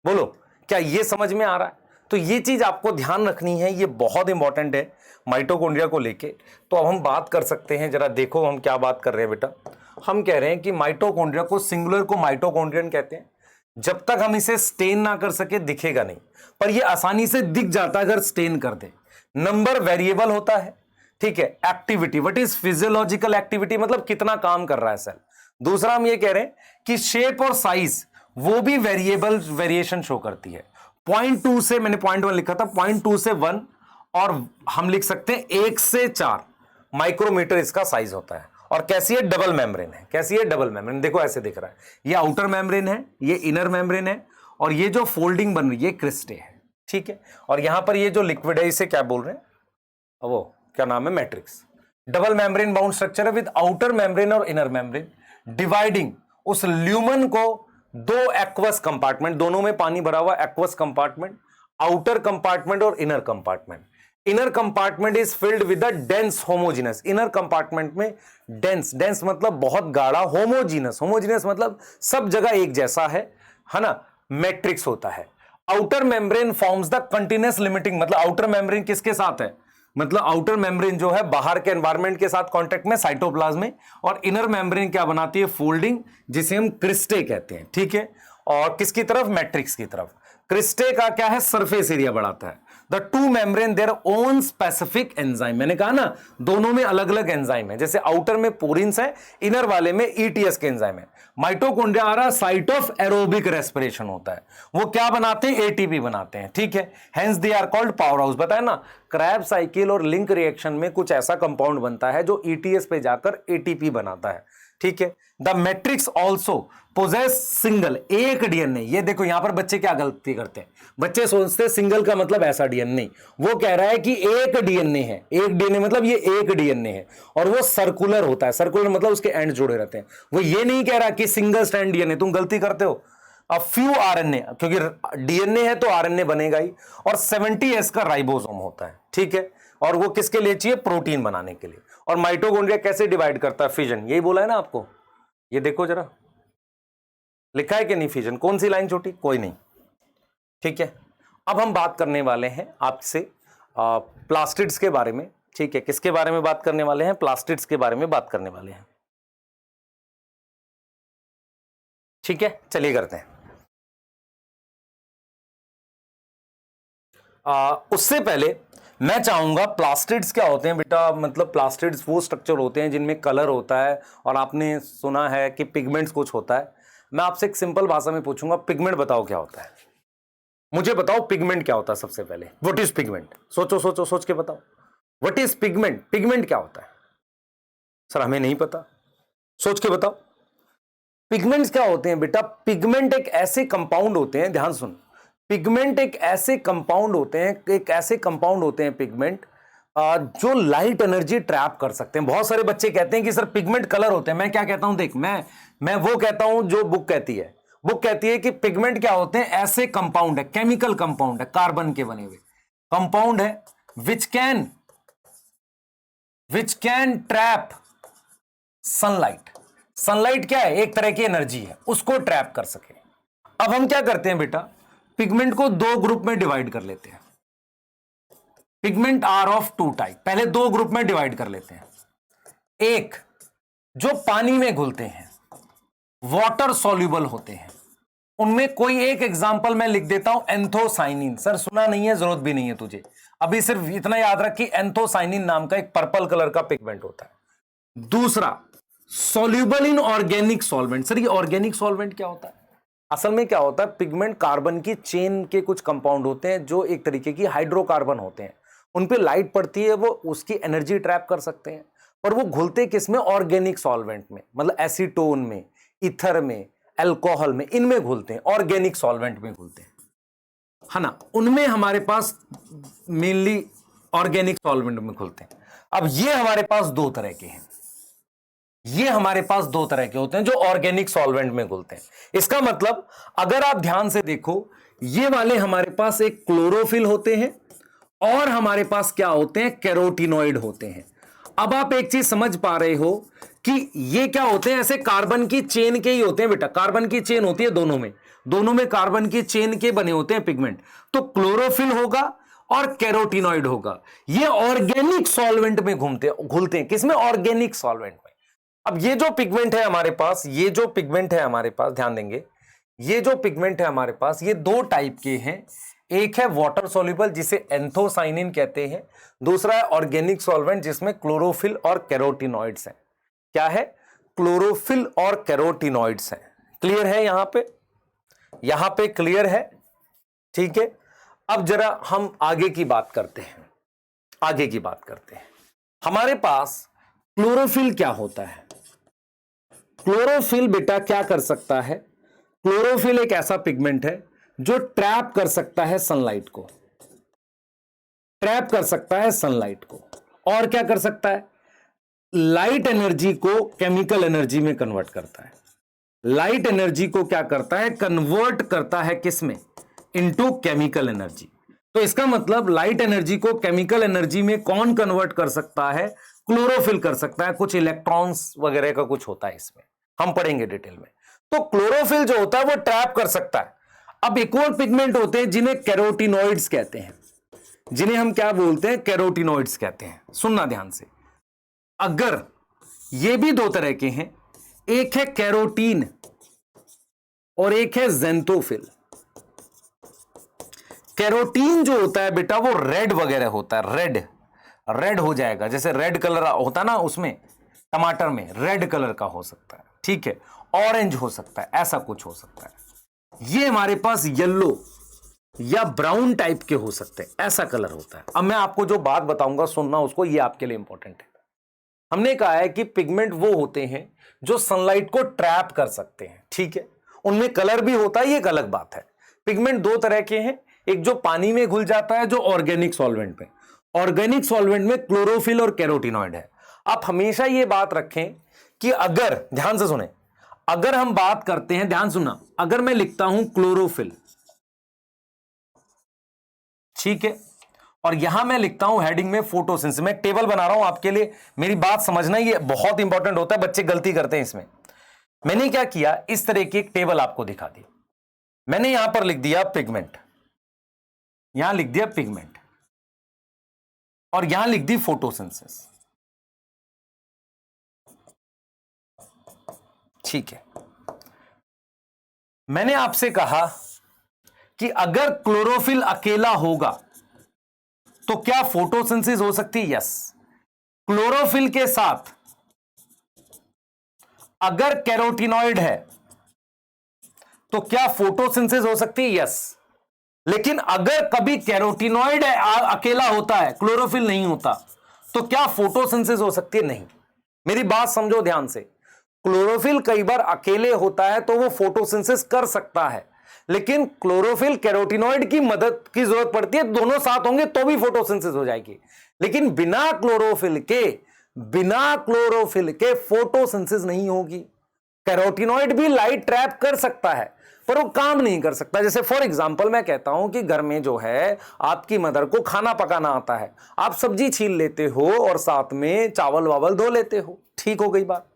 बोलो क्या ये समझ में आ रहा है। तो ये चीज आपको ध्यान रखनी है, ये बहुत इंपॉर्टेंट है माइटोकॉन्ड्रिया को लेके। तो अब हम बात कर सकते हैं, जरा देखो हम क्या बात कर रहे हैं बेटा। हम कह रहे हैं कि माइटोकॉन्ड्रिया को, सिंगुलर को माइटोकॉन्ड्रियन कहते हैं। जब तक हम इसे स्टेन ना कर सके दिखेगा नहीं, पर ये आसानी से दिख जाता है अगर स्टेन कर दे। नंबर वेरिएबल होता है, ठीक है। Activity, what is physiological activity, मतलब कितना काम कर रहा है सेल। दूसरा हम ये कह रहे हैं कि शेप और साइज वो भी वेरिएबल, वेरिएशन शो करती है। 0.2 से, मैंने 0.1 लिखा था, 0.2 से 1, और हम लिख सकते हैं 1 से 4 माइक्रोमीटर इसका साइज होता है। और कैसी है, डबल मेम्ब्रेन है। कैसी है, डबल मेम्ब्रेन, देखो ऐसे दिख रहा है, ये आउटर मेम्ब्रेन है, ये इनर मेम्ब्रेन है, और ये जो फोल्डिंग बन रही है क्रिस्टे है, ठीक है। और यहां पर ये जो लिक्विड है इसे क्या बोल रहे हैं, वो क्या नाम है, matrix. Double membrane bound structure है विद आउटर मेम्ब्रेन और इनर मेम्ब्रेन, डिवाइडिंग उस ल्यूमन को दो एक्वस कंपार्टमेंट, दोनों में पानी भरा हुआ एक्वस कंपार्टमेंट, आउटर कंपार्टमेंट और inner compartment. Inner compartment is filled with the dense homogeneous, inner compartment में डेंस, डेंस मतलब बहुत गाढ़ा, होमोजीनस, होमोजीनस मतलब सब जगह एक जैसा है ना, मैट्रिक्स होता है। Outer membrane forms the continuous limiting, मतलब आउटर मेम्ब्रेन किसके साथ है, मतलब आउटर मेम्ब्रेन जो है बाहर के एनवायरनमेंट के साथ कांटेक्ट में, साइटोप्लाज्म में, और इनर मेम्ब्रेन क्या बनाती है, फोल्डिंग, जिसे हम क्रिस्टे कहते हैं, ठीक है। और किसकी तरफ, मैट्रिक्स की तरफ। क्रिस्टे का क्या है, सरफेस एरिया बढ़ाता है। The two membrane their own specific enzyme, मैंने कहा ना दोनों में अलग अलग एंजाइम है, जैसे आउटर में पोरिन्स है, इनर वाले में ईटीएस के एंजाइम है। माइटोकॉन्ड्रिया आ रहा, साइट ऑफ एरोबिक रेस्पिरेशन होता है, वो क्या बनाते हैं, एटीपी बनाते हैं, ठीक है। Hence they are called power house, बताया ना, क्रैब साइकिल और लिंक रिएक्शन में कुछ ऐसा कंपाउंड बनता है जो ईटीएस पे जाकर एटीपी बनाता है, ठीक है। The matrix also possess single, एक डीएनए। ये देखो यहां पर बच्चे क्या गलती करते हैं, बच्चे सोचते हैं सिंगल का मतलब ऐसा डीएनए, वो कह रहा है कि एक डीएनए है, एक डीएनए मतलब ये एक डीएनए है, और वो सर्कुलर होता है, सर्कुलर मतलब उसके एंड जुड़े रहते हैं। वो ये नहीं कह रहा कि सिंगल स्ट्रैंड डीएनए, तुम गलती करते हो। अब फ्यू आरएनए, क्योंकि डीएनए है तो आरएनए बनेगा ही, और 70S का राइबोसोम होता है, ठीक है। और वो किसके लिए चाहिए, प्रोटीन बनाने के लिए। और माइटोकॉन्ड्रिया कैसे डिवाइड करता है, फिजन, यही बोला है ना आपको, ये देखो जरा लिखा है कि नहीं, फिजन, कौन सी लाइन छोटी, कोई नहीं, ठीक है। अब हम बात करने वाले हैं आपसे प्लास्टिड्स के बारे में, ठीक है। किसके बारे में बात करने वाले हैं, प्लास्टिड्स के बारे में बात करने वाले हैं, ठीक है। चलिए करते हैं। उससे पहले मैं चाहूंगा, प्लास्टिड्स क्या होते हैं बेटा, मतलब प्लास्टिड्स वो स्ट्रक्चर होते हैं जिनमें कलर होता है, और आपने सुना है कि पिगमेंट्स कुछ होता है। मैं आपसे एक सिंपल भाषा में पूछूंगा, पिगमेंट बताओ क्या होता है, मुझे बताओ पिगमेंट क्या होता है सबसे पहले, व्हाट इज पिगमेंट, सोचो सोचो सोच के बताओ, व्हाट इज पिगमेंट, पिगमेंट क्या होता है। सर हमें नहीं पता, सोच के बताओ। पिगमेंट्स क्या होते हैं बेटा? पिगमेंट एक ऐसे कंपाउंड होते हैं, ध्यान सुन, पिगमेंट एक ऐसे कंपाउंड होते हैं पिगमेंट जो लाइट एनर्जी ट्रैप कर सकते हैं। बहुत सारे बच्चे कहते हैं कि सर पिगमेंट कलर होते हैं। मैं क्या कहता हूं, देख, मैं वो कहता हूं जो बुक कहती है कि पिगमेंट क्या होते हैं? ऐसे कंपाउंड है, केमिकल कंपाउंड है, कार्बन के बने हुए कंपाउंड है which can trap sunlight. Sunlight क्या है? एक तरह की एनर्जी है, उसको ट्रैप कर सके। अब हम क्या करते हैं बेटा, पिगमेंट को दो ग्रुप में डिवाइड कर लेते हैं। Pigment are of two type, पहले दो ग्रुप में डिवाइड कर लेते हैं। एक जो पानी में घुलते हैं, वाटर सॉल्युबल होते हैं, उनमें कोई एक एग्जांपल मैं लिख देता हूं, एंथोसाइनिन। सर सुना नहीं है, जरूरत भी नहीं है तुझे, अभी सिर्फ इतना याद रख कि एंथोसाइनिन नाम का एक पर्पल कलर का पिगमेंट होता है। दूसरा, soluble in organic solvent. Sir ये ऑर्गेनिक सॉल्वेंट क्या होता है? असल में क्या होता है, पिगमेंट कार्बन की चेन के कुछ कंपाउंड होते हैं जो एक तरीके की हाइड्रोकार्बन होते हैं, उन पे लाइट पड़ती है, वो उसकी एनर्जी ट्रैप कर सकते हैं, पर वो घुलते किस में? ऑर्गेनिक सॉल्वेंट में, मतलब एसीटोन में, ईथर में, अल्कोहल में, इनमें घुलते हैं, ऑर्गेनिक सॉल्वेंट में घुलते हैं, है ना। उनमें हमारे पास मेनली ऑर्गेनिक सॉल्वेंट में घुलते हैं। अब ये हमारे पास दो तरह के हैं, ये हमारे पास दो तरह के होते हैं जो ऑर्गेनिक सॉल्वेंट में घुलते हैं। इसका मतलब अगर आप ध्यान से देखो, ये वाले हमारे पास एक क्लोरोफिल होते हैं और हमारे पास क्या होते हैं? कैरोटिनॉइड होते हैं। अब आप एक चीज समझ पा रहे हो कि ये क्या होते हैं? ऐसे कार्बन की चेन के ही होते हैं बेटा, कार्बन की चेन होती है दोनों में कार्बन की चेन के बने होते हैं पिगमेंट। तो क्लोरोफिल होगा और कैरोटिनॉइड होगा। ये ऑर्गेनिक सॉल्वेंट में घुलते हैं, किसमें? ऑर्गेनिक सॉल्वेंट में। अब ये जो पिगमेंट है हमारे पास, ध्यान देंगे, ये जो पिगमेंट है हमारे पास, ये दो टाइप के हैं। एक है वाटर सॉल्युबल जिसे एंथोसाइनिन कहते हैं, दूसरा है ऑर्गेनिक सॉल्वेंट जिसमें क्लोरोफिल और कैरोटिनॉइड्स हैं। क्या है? क्लोरोफिल और कैरोटिनॉइड्स हैं। क्लियर है यहां पे क्लियर है? ठीक है। अब जरा हम आगे की बात करते हैं। हमारे पास क्लोरोफिल क्या होता है? क्लोरोफिल बेटा क्या कर सकता है? क्लोरोफिल एक ऐसा पिगमेंट है जो ट्रैप कर सकता है सनलाइट को, और क्या कर सकता है? लाइट एनर्जी को केमिकल एनर्जी में कन्वर्ट करता है। लाइट एनर्जी को क्या करता है? कन्वर्ट करता है किसमें? Into chemical energy. तो इसका मतलब लाइट एनर्जी को केमिकल एनर्जी में कौन कन्वर्ट कर सकता है? क्लोरोफिल कर सकता है। कुछ इलेक्ट्रॉन्स वगैरह का कुछ होता है इसमें, हम पढ़ेंगे डिटेल में। तो क्लोरोफिल जो होता है वो ट्रैप कर सकता है। अब एक और पिगमेंट होते हैं जिन्हें कैरोटिनॉइड्स कहते हैं, जिन्हें हम क्या बोलते हैं? कैरोटिनॉइड्स कहते हैं। सुनना ध्यान से, अगर ये भी दो तरह के हैं, एक है कैरोटीन और एक है ज़ेंथोफिल। कैरोटीन जो होता है बेटा वो रेड वगैरह होता है, रेड हो जाएगा, जैसे रेड कलर होता है ना, उसमें टमाटर में रेड कलर का हो सकता है, ठीक है, ऑरेंज हो सकता है, ऐसा कुछ हो सकता है। ये हमारे पास येलो या ब्राउन टाइप के हो सकते हैं, ऐसा कलर होता है। अब मैं आपको जो बात बताऊंगा सुनना उसको, ये आपके लिए इंपॉर्टेंट है। हमने कहा है कि पिगमेंट वो होते हैं जो सनलाइट को ट्रैप कर सकते हैं, ठीक है, उनमें कलर भी होता है, ये एक अलग बात है। पिगमेंट दो तरह के हैं, एक जो पानी में घुल जाता है, जो ऑर्गेनिक सॉल्वेंट में, ऑर्गेनिक सॉल्वेंट में क्लोरोफिल और कैरोटिनॉइड है। आप हमेशा ये बात रखें कि अगर, ध्यान से सुने, अगर हम बात करते हैं, ध्यान सुनना, अगर मैं लिखता हूं क्लोरोफिल, ठीक है, और यहां मैं लिखता हूं हेडिंग में फोटोसिंथेसिस, मैं टेबल बना रहा हूं आपके लिए, मेरी बात समझना, ये बहुत इंपॉर्टेंट होता है, बच्चे गलती करते हैं इसमें। मैंने क्या किया, इस तरह की एक टेबल आपको दिखा दी। मैंने यहां पर लिख दिया पिगमेंट, यहां लिख दिया पिगमेंट, और यहां लिख दी फोटोसिंथेसिस, ठीक है। मैंने आपसे कहा कि अगर क्लोरोफिल अकेला होगा तो क्या फोटोसिंथेसिस हो सकती है? यस। क्लोरोफिल के साथ अगर कैरोटिनॉइड है तो क्या फोटोसिंथेसिस हो सकती है? यस। लेकिन अगर कभी कैरोटिनॉइड अकेला होता है, क्लोरोफिल नहीं होता, तो क्या फोटोसिंथेसिस हो सकती है? नहीं। मेरी बात समझो ध्यान से, क्लोरोफिल कई बार अकेले होता है तो वो फोटोसिंथेसिस कर सकता है, लेकिन क्लोरोफिल कैरोटीनॉइड की मदद की जरूरत पड़ती है, दोनों साथ होंगे तो भी फोटोसिंथेसिस हो जाएगी। लेकिन बिना क्लोरोफिल के फोटोसिंथेसिस नहीं होगी। कैरोटीनॉइड भी लाइट ट्रैप कर सकता है पर वो काम नहीं कर सकता। जैसे फॉर एग्जांपल मैं कहता हूं कि घर में जो है आपकी मदर को खाना पकाना आता है, आप सब्जी छील लेते हो और साथ में चावल वावल धो लेते हो, ठीक हो गई बात।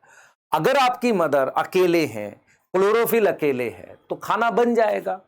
अगर आपकी मदर अकेले हैं, क्लोरोफिल अकेले है, तो खाना बन जाएगा।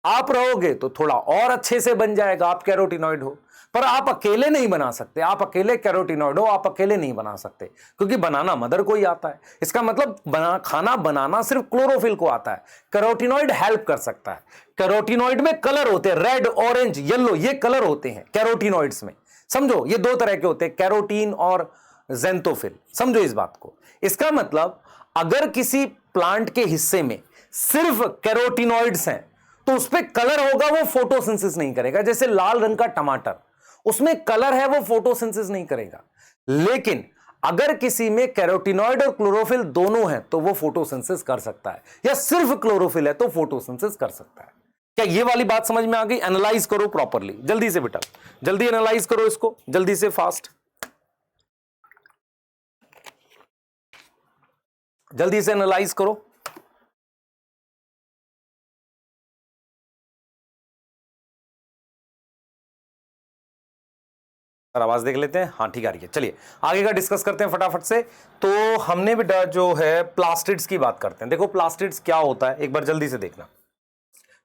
आप रहोगे तो थोड़ा और अच्छे से बन जाएगा, आप कैरोटीनॉइड हो। पर आप अकेले नहीं बना सकते, आप अकेले कैरोटीनॉइड हो, आप अकेले नहीं बना सकते, क्योंकि बनाना मदर को ही आता है। इसका मतलब खाना बनाना सिर्फ क्लोरोफिल को आता है, कैरोटीनॉइड हेल्प कर सकता है। कैरोटीनॉइड में कलर होते हैं, रेड, ऑरेंज, येलो, ये कलर होते हैं कैरोटीनॉइड्स में। समझो ये दो तरह के होते हैं, कैरोटीन और जेंथोफिल, समझो इस बात को। इसका मतलब अगर किसी प्लांट के हिस्से में सिर्फ कैरोटीनॉइड्स हैं तो उसपे कलर होगा, वो फोटोसिंथेसिस नहीं करेगा। जैसे लाल रंग का टमाटर, उसमें कलर है, वो फोटोसिंथेसिस नहीं करेगा। लेकिन अगर किसी में कैरोटीनॉइड और क्लोरोफिल दोनों हैं तो वो फोटोसिंथेसिस कर सकता है, या सिर्फ क्लोरोफिल है तो फोटोसिंथेसिस कर सकता है। क्या ये वाली बात समझ में आ गई? एनालाइज करो प्रॉपरली, जल्दी से बेटा, जल्दी एनालाइज करो इसको, जल्दी से, फास्ट, जल्दी से एनालाइज करो। आवाज देख लेते हैं, हाँ ठीक आ रही है। चलिए आगे का डिस्कस करते हैं फटाफट से। तो हमने बेटा जो है प्लास्टिड्स की बात करते हैं। देखो प्लास्टिड्स क्या होता है एक बार जल्दी से देखना,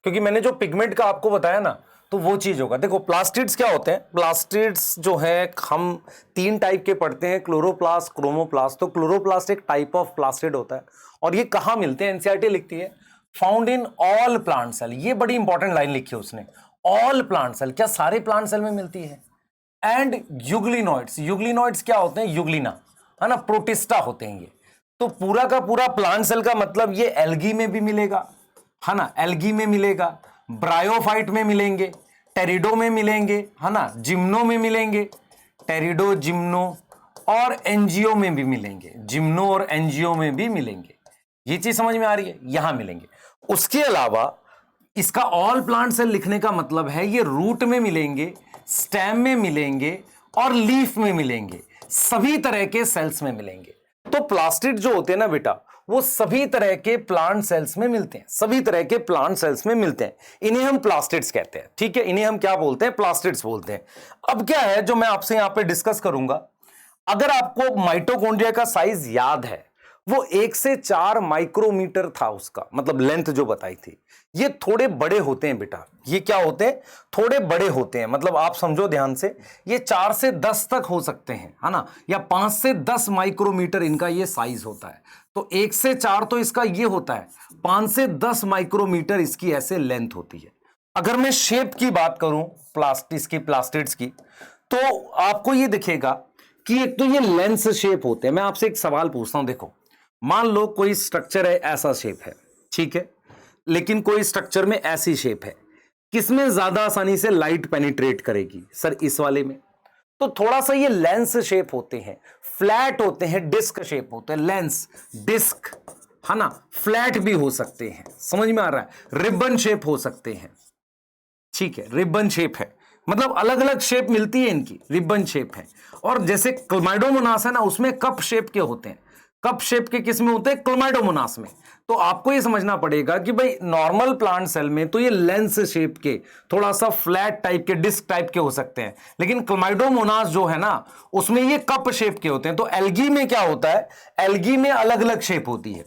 क्योंकि मैंने जो पिगमेंट का आपको बताया ना तो वो चीज होगा। देखो प्लास्टिड्स क्या होते हैं, प्लास्टिड्स जो है हम 3 टाइप के पढ़ते हैं, क्लोरोप्लास्ट, क्रोमोप्लास्ट। तो क्लोरोप्लास्ट एक टाइप ऑफ प्लास्टिड होता है और ये कहाँ मिलते हैं, एनसीईआरटी लिखती है found in all plant cell. ये बड़ी इंपॉर्टेंट लाइन लिखी है उसने, ऑल प्लांट सेल, क्या सारे प्लांट सेल में मिलती है। एंड यूग्लिनॉइड्स, यूग्लिनॉइड्स क्या होते हैं, यूग्लिना है ना, प्रोटिस्टा होते हैं ये। तो पूरा का पूरा प्लांट सेल का मतलब ये एल्गी में भी मिलेगा, है ना, एल्गी में मिलेगा, ब्रायोफाइट में मिलेंगे, टेरिडो में मिलेंगे, है ना, जिम्नो में मिलेंगे, टेरिडो, जिम्नो और एनजीओ में भी मिलेंगे, जिम्नो और एनजीओ में भी मिलेंगे। ये चीज समझ में आ रही है, यहां मिलेंगे। उसके अलावा इसका ऑल प्लांट सेल लिखने का मतलब है ये रूट में मिलेंगे, स्टेम में मिलेंगे और लीफ में मिलेंगे, सभी तरह के सेल्स में मिलेंगे। तो प्लास्टिड जो होते हैं ना बेटा, वो सभी तरह के प्लांट सेल्स में मिलते हैं, सभी तरह के प्लांट सेल्स में मिलते हैं। इन्हें हम प्लास्टिड्स कहते हैं, ठीक है, इन्हें हम क्या बोलते हैं, प्लास्टिड्स बोलते हैं। अब क्या है जो मैं आपसे यहां पे डिस्कस करूंगा, अगर आपको माइटोकॉन्ड्रिया का साइज याद है, वो 1 से 4 माइक्रोमीटर था उसका, मतलब लेंथ जो बताई थी। ये थोड़े बड़े होते हैं बेटा, ये क्या होते हैं, थोड़े बड़े होते हैं। मतलब आप समझो ध्यान से, ये 4 से 10 तक हो सकते हैं, है ना, या 5 से 10 माइक्रोमीटर इनका ये साइज होता है। तो 1 से 4 तो इसका ये होता है, 5 से 10 माइक्रोमीटर इसकी ऐसे लेंथ होती है। अगर मैं शेप की बात करूं प्लास्टिड्स की, तो आपको ये दिखेगा कि एक तो ये लेंस शेप होते हैं। मैं आपसे एक सवाल पूछता हूं, देखो मान लो कोई स्ट्रक्चर है, ऐसा शेप है, ठीक है, लेकिन कोई स्ट्रक्चर में ऐसी शेप है, किसमें ज्यादा आसानी से लाइट पेनिट्रेट करेगी, सर इस वाले में। तो थोड़ा सा ये लेंस शेप होते हैं, फ्लैट होते हैं, डिस्क शेप होते हैं, लेंस डिस्क, है ना, फ्लैट भी हो सकते हैं, समझ में आ रहा है, रिबन शेप हो सकते हैं, ठीक है, रिबन शेप है, मतलब अलग अलग शेप मिलती है इनकी, रिबन शेप है। और जैसे क्लमाइडोमोनास है ना, उसमें कप शेप के होते हैं, कप शेप के किसमें होते हैं, क्लमाइडोमोनास में। तो आपको ये समझना पड़ेगा कि भाई नॉर्मल प्लांट सेल में तो ये लेंस शेप के, थोड़ा सा फ्लैट टाइप के, डिस्क टाइप के हो सकते हैं, लेकिन क्लमाइडोमोनास जो है ना, उसमें ये कप शेप के होते हैं। तो एल्गी में क्या होता है, एल्गी में अलग अलग शेप होती है,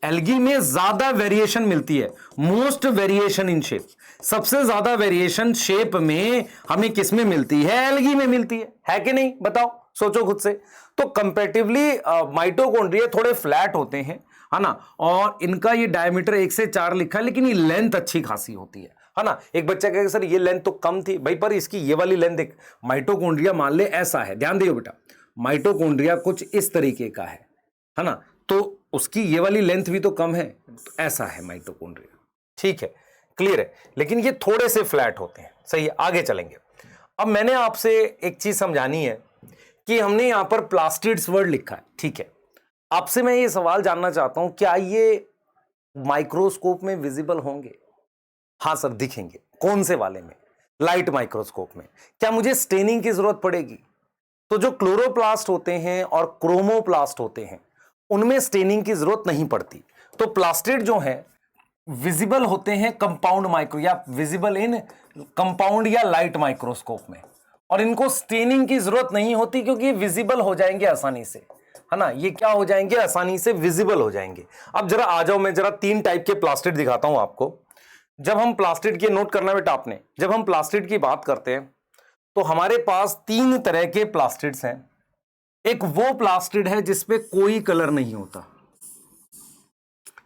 एल्गी में ज्यादा वेरिएशन मिलती है, मोस्ट वेरिएशन इन शेप। सबसे ज्यादा वेरिएशन शेप में हमें किसमें मिलती है, एल्गी में मिलती है कि नहीं, बताओ, सोचो खुद से। तो कंपैरेटिवली माइटोकॉन्ड्रिया थोड़े फ्लैट होते हैं, है ना, और इनका ये डायमीटर 1 से 4 लिखा है, लेकिन ये लेंथ अच्छी खासी होती है ना। एक बच्चा कहेगा सर ये लेंथ तो कम थी भाई, पर इसकी ये वाली लेंथ देख, माइटोकॉन्ड्रिया मान ले ऐसा है, ध्यान दियो बेटा, माइटोकॉन्ड्रिया कुछ इस तरीके का है ना, तो उसकी ये वाली लेंथ भी तो कम है, तो ऐसा है माइटोकॉन्ड्रिया, ठीक है, क्लियर है, लेकिन ये थोड़े से फ्लैट होते हैं, सही है, आगे चलेंगे। अब मैंने आपसे एक चीज समझानी है कि हमने यहां पर प्लास्टिड्स वर्ड लिखा है, ठीक है, आपसे मैं ये सवाल जानना चाहता हूं, क्या ये माइक्रोस्कोप में विजिबल होंगे? हाँ सर, दिखेंगे। कौन से वाले में? लाइट माइक्रोस्कोप में। क्या मुझे स्टेनिंग की जरूरत पड़ेगी? तो जो क्लोरोप्लास्ट होते हैं और क्रोमोप्लास्ट होते हैं उनमें स्टेनिंग की जरूरत नहीं पड़ती। तो प्लास्टिड जो है विजिबल होते हैं कंपाउंड माइक्रो या विजिबल इन कंपाउंड या लाइट माइक्रोस्कोप में, और इनको स्टेनिंग की जरूरत नहीं होती क्योंकि विजिबल हो जाएंगे आसानी से, है ना। ये क्या हो जाएंगे? आसानी से विजिबल हो जाएंगे। अब जरा आ जाओ, मैं जरा 3 टाइप के प्लास्टिड दिखाता हूं आपको। जब हम प्लास्टिड की, नोट करना बेटा आपने, जब हम प्लास्टिड की बात करते हैं तो हमारे पास 3 तरह के प्लास्टिड्स हैं। एक वो प्लास्टिड है जिसपे कोई कलर नहीं होता,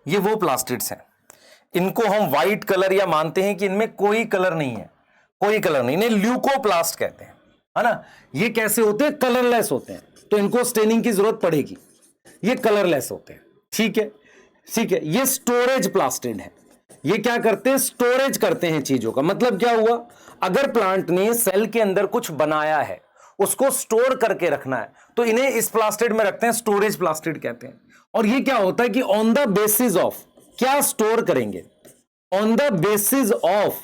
ये वो प्लास्टिड्स हैं। इनको हम व्हाइट कलर या मानते हैं कि इनमें कोई कलर नहीं है, कोई कलर नहीं, इन्हें ल्यूकोप्लास्ट कहते हैं, है ना। ये कैसे होते हैं? कलरलेस होते हैं, तो इनको स्टेनिंग की जरूरत पड़ेगी। ये कलरलेस होते हैं, ठीक है, ठीक है। ये स्टोरेज प्लास्टिड है। ये क्या करते हैं? स्टोरेज करते हैं चीजों का। मतलब क्या हुआ? अगर प्लांट ने सेल के अंदर कुछ बनाया है, उसको स्टोर करके रखना है, तो इन्हें इस प्लास्टिड में रखते हैं, स्टोरेज प्लास्टिड कहते हैं। और ये क्या होता है कि ऑन द बेसिस ऑफ क्या स्टोर करेंगे, ऑन द बेसिस ऑफ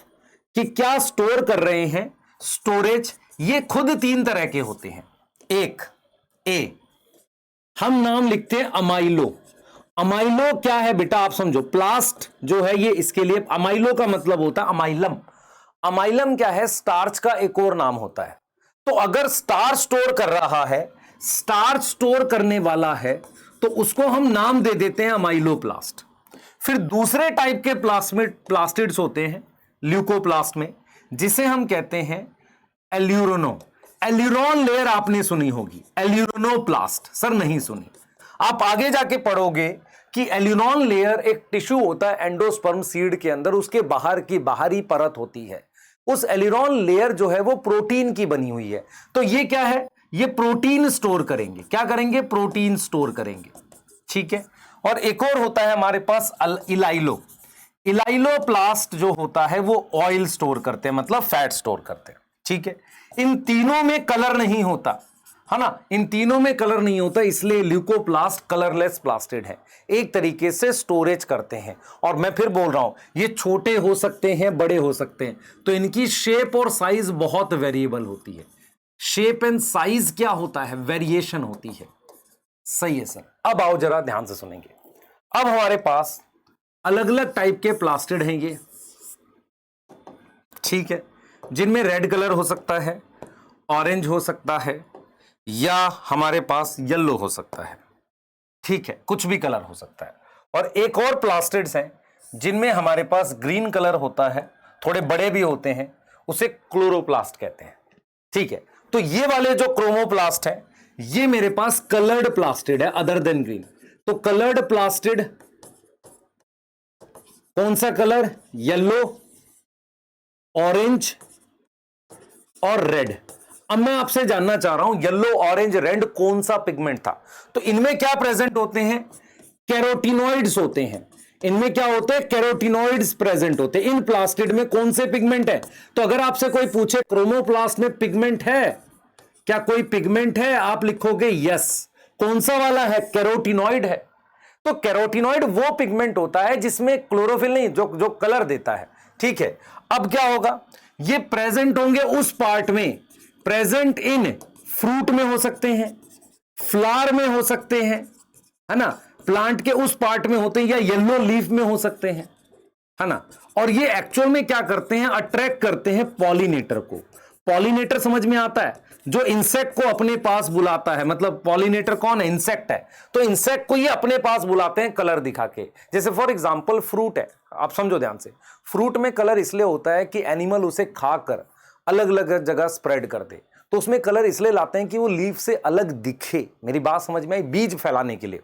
कि क्या स्टोर कर रहे हैं, स्टोरेज। ये खुद 3 तरह के होते हैं। एक ए, हम नाम लिखते हैं अमाइलो। अमाइलो क्या है बेटा? आप समझो, प्लास्ट जो है ये इसके लिए, अमाइलो का मतलब होता है अमाइलम। अमाइलम क्या है? स्टार्च का एक और नाम होता है। तो अगर स्टार्च स्टोर कर रहा है, स्टार्च स्टोर करने वाला है, तो उसको हम नाम दे देते हैं अमाइलोप्लास्ट। फिर दूसरे टाइप के प्लास्टिड्स होते हैं ल्यूकोप्लास्ट में, जिसे हम कहते हैं एल्यूरोनो। एल्यूरोन लेयर आपने सुनी होगी, एल्यूरोनोप्लास्ट सर नहीं सुनी। आप आगे जाके पढ़ोगे कि एल्यूरोन लेयर एक टिश्यू होता है एंडोस्पर्म सीड के अंदर, उसके बाहर की बाहरी परत होती है। उस एल्यूरोन लेयर जो है वो प्रोटीन की बनी हुई है। तो ये क्या है? ये प्रोटीन स्टोर करेंगे। क्या करेंगे? प्रोटीन स्टोर करेंगे, ठीक है। और एक और होता है हमारे पास इलाइलो। इलाइलोप्लास्ट जो होता है वो ऑयल स्टोर करते हैं, मतलब फैट स्टोर करते हैं, ठीक है। इन तीनों में कलर नहीं होता, है ना, इन तीनों में कलर नहीं होता, इसलिए ल्यूकोप्लास्ट कलरलेस प्लास्टिड है। एक तरीके से स्टोरेज करते हैं। और मैं फिर बोल रहा हूं, ये छोटे हो सकते हैं, बड़े हो सकते हैं, तो इनकी शेप और साइज बहुत वेरिएबल होती है। शेप एंड साइज क्या होता है? वेरिएशन होती है। सही है सर। अब आओ जरा ध्यान से सुनेंगे। अब हमारे पास अलग अलग टाइप के प्लास्टिड हैं ये, ठीक है, जिनमें रेड कलर हो सकता है, ऑरेंज हो सकता है, या हमारे पास येलो हो सकता है, ठीक है, कुछ भी कलर हो सकता है। और एक और प्लास्टिड्स हैं जिनमें हमारे पास ग्रीन कलर होता है, थोड़े बड़े भी होते हैं, उसे क्लोरोप्लास्ट कहते हैं, ठीक है। तो ये वाले जो क्रोमोप्लास्ट है, ये मेरे पास कलर्ड प्लास्टिड है अदर देन ग्रीन। तो कलर्ड प्लास्टिड कौन सा कलर? येलो, ऑरेंज और रेड। अब मैं आपसे जानना चाह रहा हूं, येलो, ऑरेंज, रेड कौन सा पिगमेंट था? तो इनमें क्या प्रेजेंट होते हैं? कैरोटिनॉइड्स होते हैं। इनमें क्या होते हैं? कैरोटिनॉइड्स प्रेजेंट होते हैं। इन प्लास्टिड में कौन से पिगमेंट है? तो अगर आपसे कोई पूछे क्रोमोप्लास्ट में पिगमेंट है क्या, कोई पिगमेंट है, आप लिखोगे यस। कौन सा वाला है? कैरोटिनॉइड है। तो कैरोटिनॉइड वो पिगमेंट होता है जिसमें क्लोरोफिल नहीं, जो कलर देता है, ठीक है। अब क्या होगा? ये प्रेजेंट होंगे उस पार्ट में, प्रेजेंट इन फ्रूट में हो सकते हैं, फ्लावर में हो सकते हैं, है ना, प्लांट के उस पार्ट में होते हैं, या येलो लीफ में हो सकते हैं, है ना। और ये एक्चुअल में क्या करते हैं? अट्रैक्ट करते हैं पॉलिनेटर को। पॉलिनेटर समझ में आता है? जो इंसेक्ट को अपने पास बुलाता है, मतलब पॉलिनेटर कौन है? इंसेक्ट है। तो इंसेक्ट को ये अपने पास बुलाते हैं कलर दिखा के। जैसे फॉर एग्जांपल फ्रूट है, आप समझो ध्यान से। फ्रूट में कलर इसलिए होता है कि एनिमल उसे खाकर अलग अलग जगह स्प्रेड कर दे, तो उसमें कलर इसलिए लाते हैं कि वो लीफ से अलग दिखे। मेरी बात समझ में आई? बीज फैलाने के लिए।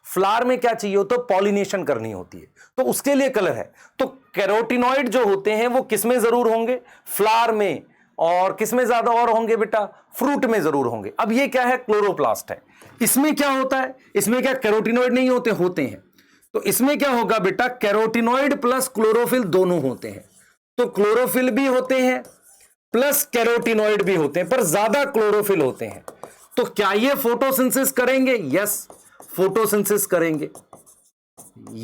फ्लावर में क्या चाहिए होता है? पॉलिनेशन करनी होती है, तो उसके लिए कलर है। तो कैरोटिनॉइड जो होते हैं वो किसमें जरूर होंगे? फ्लावर में। और किसमें ज्यादा और होंगे बेटा? फ्रूट में जरूर होंगे। अब ये क्या है? क्लोरोप्लास्ट है। इसमें क्या होता है? इसमें क्या कैरोटिनॉइड नहीं होते? होते हैं। तो इसमें क्या होगा बेटा? कैरोटिनॉइड प्लस क्लोरोफिल दोनों होते हैं। तो क्लोरोफिल भी होते हैं प्लस कैरोटिनॉइड भी होते हैं, पर ज्यादा क्लोरोफिल होते हैं। तो क्या ये फोटोसिंथेसिस करेंगे? यस, फोटोसिंथेसिस करेंगे,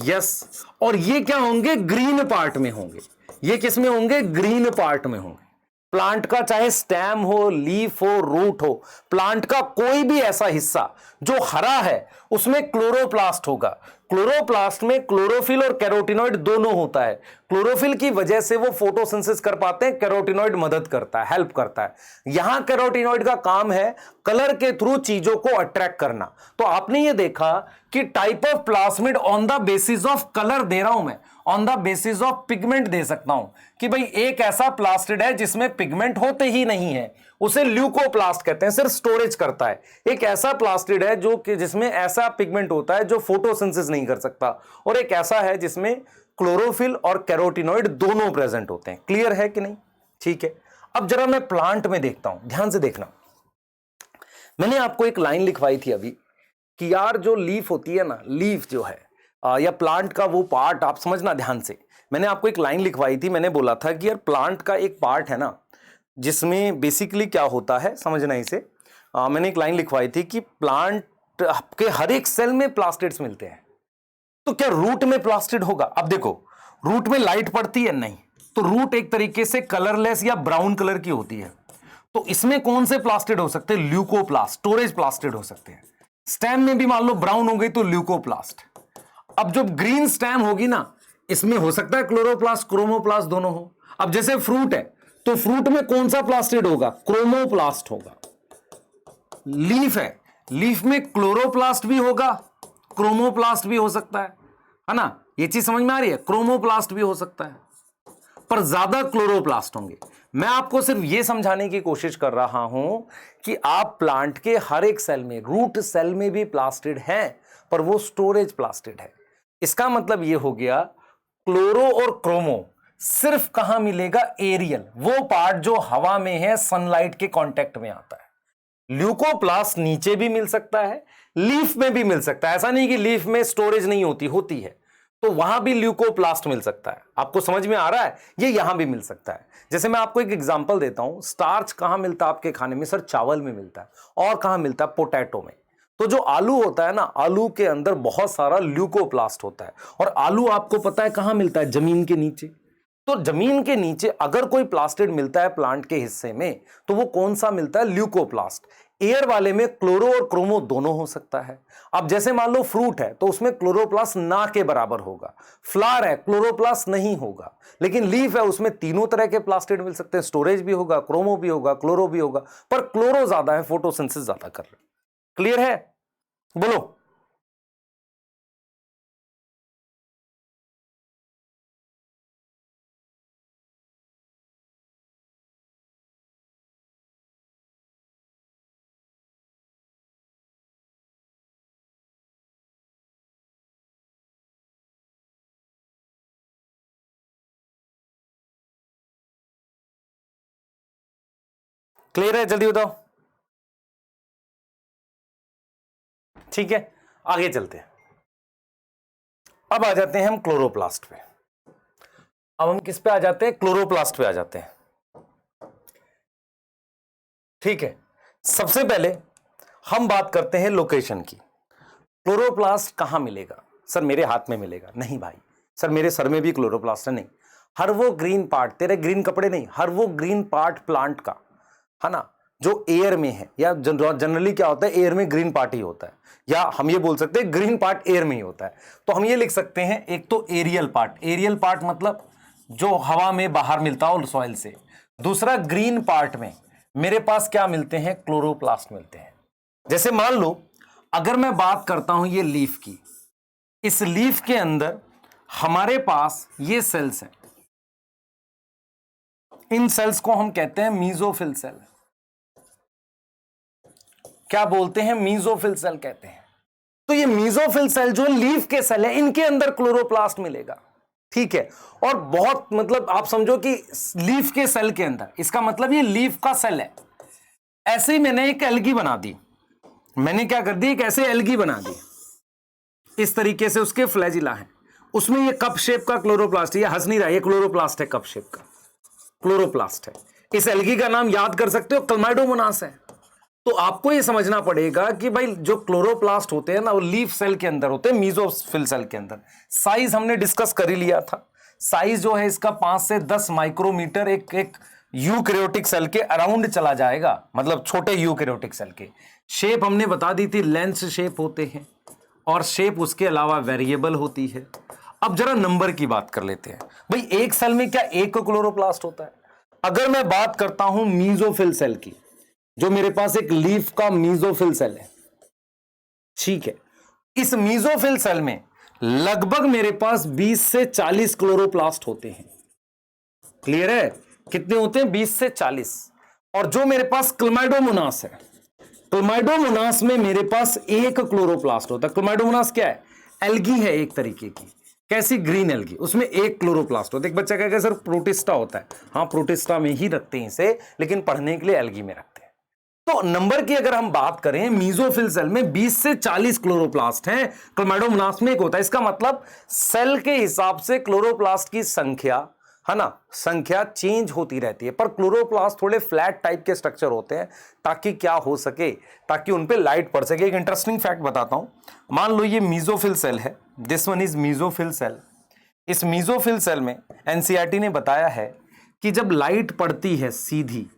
यस। और ये क्या होंगे, ग्रीन पार्ट में होंगे। ये किस में होंगे, ग्रीन पार्ट में होंगे। प्लांट का चाहे स्टेम हो, लीफ हो, रूट हो, प्लांट का कोई भी ऐसा हिस्सा जो हरा है उसमें क्लोरोप्लास्ट होगा। क्लोरोप्लास्ट में क्लोरोफिल और कैरोटिनॉइड दोनों होता है। क्लोरोफिल की वजह से वो फोटोसिंथेसिस कर पाते हैं, कैरोटिनॉइड मदद करता है, हेल्प करता है। यहां कैरोटिनॉइड का काम है कलर के थ्रू चीजों को अट्रैक्ट करना। तो आपने ये देखा कि type of plasmid on the basis of colour दे रहा हूं मैं, on the basis of pigment दे सकता हूं कि भाई एक ऐसा प्लास्टिड है जिसमें पिगमेंट होते ही नहीं है, उसे ल्यूकोप्लास्ट कहते हैं, सिर्फ स्टोरेज करता है। एक ऐसा प्लास्टिड है जो कि जिसमें ऐसा पिगमेंट होता है जो फोटोसिंथेसिस नहीं कर सकता, और एक ऐसा है जिसमें क्लोरोफिल और कैरोटिनॉइड दोनों प्रेजेंट होते हैं। क्लियर है कि नहीं? ठीक है। अब जरा मैं प्लांट में देखता हूं, ध्यान से देखना। मैंने आपको एक लाइन लिखवाई थी अभी कि यार जो लीफ होती है ना, लीफ जो है या प्लांट का वो पार्ट, आप समझना ध्यान से। मैंने आपको एक लाइन लिखवाई थी, मैंने बोला था कि यार प्लांट का एक पार्ट है ना जिसमें बेसिकली क्या होता है, समझना इसे। मैंने एक लाइन लिखवाई थी कि प्लांट के हर एक सेल में प्लास्टिड्स मिलते हैं। तो क्या रूट में प्लास्टिड होगा? अब देखो, रूट में लाइट पड़ती है नहीं, तो रूट एक तरीके से कलरलेस या ब्राउन कलर की होती है। तो इसमें कौन से प्लास्टिड हो सकते हैं? ल्यूकोप्लास्ट, स्टोरेज प्लास्टिड हो सकते हैं। स्टेम में भी मान लो ब्राउन हो गई तो ल्यूकोप्लास्ट। अब जो ग्रीन स्टेम होगी ना, इसमें हो सकता है क्लोरोप्लास्ट क्रोमोप्लास्ट दोनों हो। अब जैसे फ्रूट है तो फ्रूट में कौन सा प्लास्टिड होगा? क्रोमोप्लास्ट होगा। लीफ है, लीफ में क्लोरोप्लास्ट भी होगा, क्रोमोप्लास्ट भी हो सकता है ना? ये चीज समझ में आ रही है? क्रोमोप्लास्ट भी हो सकता है, पर ज्यादा क्लोरोप्लास्ट होंगे। मैं आपको सिर्फ यह समझाने की कोशिश कर रहा हूं कि आप प्लांट के हर एक सेल में, रूट सेल में भी प्लास्टिड है, पर वो स्टोरेज प्लास्टिड है। इसका मतलब यह हो गया क्लोरो और क्रोमो सिर्फ कहां मिलेगा? एरियल, वो पार्ट जो हवा में है, सनलाइट के कांटेक्ट में आता है। ल्यूकोप्लास्ट नीचे भी मिल सकता है, लीफ में भी मिल सकता है। ऐसा नहीं कि लीफ में स्टोरेज नहीं होती, होती है, तो वहां भी ल्यूकोप्लास्ट मिल सकता है। आपको समझ में आ रहा है? ये यहां भी मिल सकता है। जैसे मैं आपको एक एग्जांपल देता हूं, स्टार्च कहां मिलता है आपके खाने में? सर चावल में मिलता है। और कहां मिलता है? पोटैटो में। तो जो आलू होता है ना, आलू के अंदर बहुत सारा ल्यूकोप्लास्ट होता है। और आलू आपको पता है कहां मिलता है? जमीन के नीचे। तो जमीन के नीचे अगर कोई प्लास्टिड मिलता है प्लांट के हिस्से में, तो वो कौन सा मिलता है? ल्यूकोप्लास्ट। एयर वाले में क्लोरो और क्रोमो दोनों हो सकता है। अब जैसे मान लो फ्रूट है तो उसमें क्लोरोप्लास्ट ना के बराबर होगा। फ्लावर है, क्लोरोप्लास्ट नहीं होगा। लेकिन लीफ है, उसमें तीनों तरह के प्लास्टिड मिल सकते हैं, स्टोरेज भी होगा, क्रोमो भी होगा, क्लोरो भी होगा, पर क्लोरो ज्यादा है, फोटोसिंथेसिस ज्यादा कर रहे हैं। क्लियर है? बोलो। क्लियर है? जल्दी बताओ। ठीक है, आगे चलते हैं। अब आ जाते हैं हम क्लोरोप्लास्ट पे। अब हम किस पे आ जाते हैं? क्लोरोप्लास्ट पे आ जाते हैं। ठीक है, सबसे पहले हम बात करते हैं लोकेशन की। क्लोरोप्लास्ट कहां मिलेगा? सर मेरे हाथ में मिलेगा? नहीं भाई। सर मेरे सर में भी क्लोरोप्लास्ट है? नहीं। हर वो ग्रीन पार्ट, तेरे ग्रीन कपड़े नहीं, हर वो ग्रीन पार्ट प्लांट का, है ना, जो एयर में है, या जनरली क्या होता है, एयर में ग्रीन पार्ट ही होता है, या हम ये बोल सकते हैं ग्रीन पार्ट एयर में ही होता है। तो हम ये लिख सकते हैं, एक तो एरियल पार्ट, एरियल पार्ट मतलब जो हवा में बाहर मिलता हो सॉइल से। दूसरा, ग्रीन पार्ट में मेरे पास क्या मिलते हैं? क्लोरोप्लास्ट मिलते हैं। जैसे मान लो अगर मैं बात करता हूं ये लीफ की, इस लीफ के अंदर हमारे पास ये सेल्स हैं। इन सेल्स को हम कहते हैं मीजोफिल सेल। क्या बोलते हैं? मीजोफिल सेल कहते हैं। तो ये मीजोफिल सेल जो लीफ के सेल है, इनके अंदर क्लोरोप्लास्ट मिलेगा। ठीक है, और बहुत मतलब आप समझो कि लीफ के सेल के अंदर, इसका मतलब ये लीफ का सेल है। ऐसे ही मैंने एक एल्गी बना दी। मैंने क्या कर दी? एक ऐसे एल्गी बना दी, इस तरीके से उसके फ्लैजिला है, उसमें ये कप शेप का क्लोरोप्लास्ट, ये हंस नहीं रहा, ये क्लोरोप्लास्ट है, कप शेप का क्लोरोप्लास्ट है। इस एल्गी का नाम याद कर सकते हो, क्लमाइडोमोनास है। तो आपको ये समझना पड़ेगा कि भाई जो क्लोरोप्लास्ट होते हैं ना वो लीफ सेल के अंदर होते हैं, मीजोफिल सेल के अंदर। साइज हमने डिस्कस कर ही लिया था। साइज जो है इसका 5 से 10 माइक्रोमीटर एक यूकैरियोटिक सेल के अराउंड चला जाएगा, मतलब छोटे यूकैरियोटिक सेल के। शेप हमने बता दी थी, लेंस शेप होते हैं और शेप उसके अलावा वेरिएबल होती है। अब जरा नंबर की बात कर लेते हैं। भाई एक सेल में क्या एक क्लोरोप्लास्ट होता है? अगर मैं बात करता हूं मीजोफिल सेल की, जो मेरे पास एक लीफ का मीजोफिल सेल है, ठीक है, इस मीजोफिल सेल में लगभग मेरे पास 20 से 40 क्लोरोप्लास्ट होते हैं। क्लियर है? कितने होते हैं? 20 से 40। और जो मेरे पास क्लमाइडोमोनास है, क्लमाइडोमोनास में मेरे पास एक क्लोरोप्लास्ट होता है। क्लमाइडोमोनास क्या है? एल्गी है एक तरीके की। कैसी? Green algae. उसमें एक क्लोरोप्लास्ट होता है। एक बच्चा कहेगा सर प्रोटिस्टा होता है। हाँ, प्रोटिस्टा में ही रखते हैं इसे, लेकिन पढ़ने के लिए एल्गी में रखते हैं। तो नंबर की अगर हम बात करें, मीजोफिल सेल में 20 से 40 क्लोरोप्लास्ट हैं, क्लोमाइडोमोनास में एक होता है। इसका मतलब सेल के हिसाब से क्लोरोप्लास्ट की संख्या, है ना, संख्या चेंज होती रहती है। पर क्लोरोप्लास्ट थोड़े फ्लैट टाइप के स्ट्रक्चर होते हैं, ताकि क्या हो सके, ताकि उन पे लाइट पड़ सके। एक इंटरेस्टिंग फैक्ट बताता हूं। मान लो ये मीजोफिल सेल है, this one is mesophyll cell. इस मीजोफिल सेल में एनसीईआरटी ने बताया है कि जब लाइट पड़ती है सीधी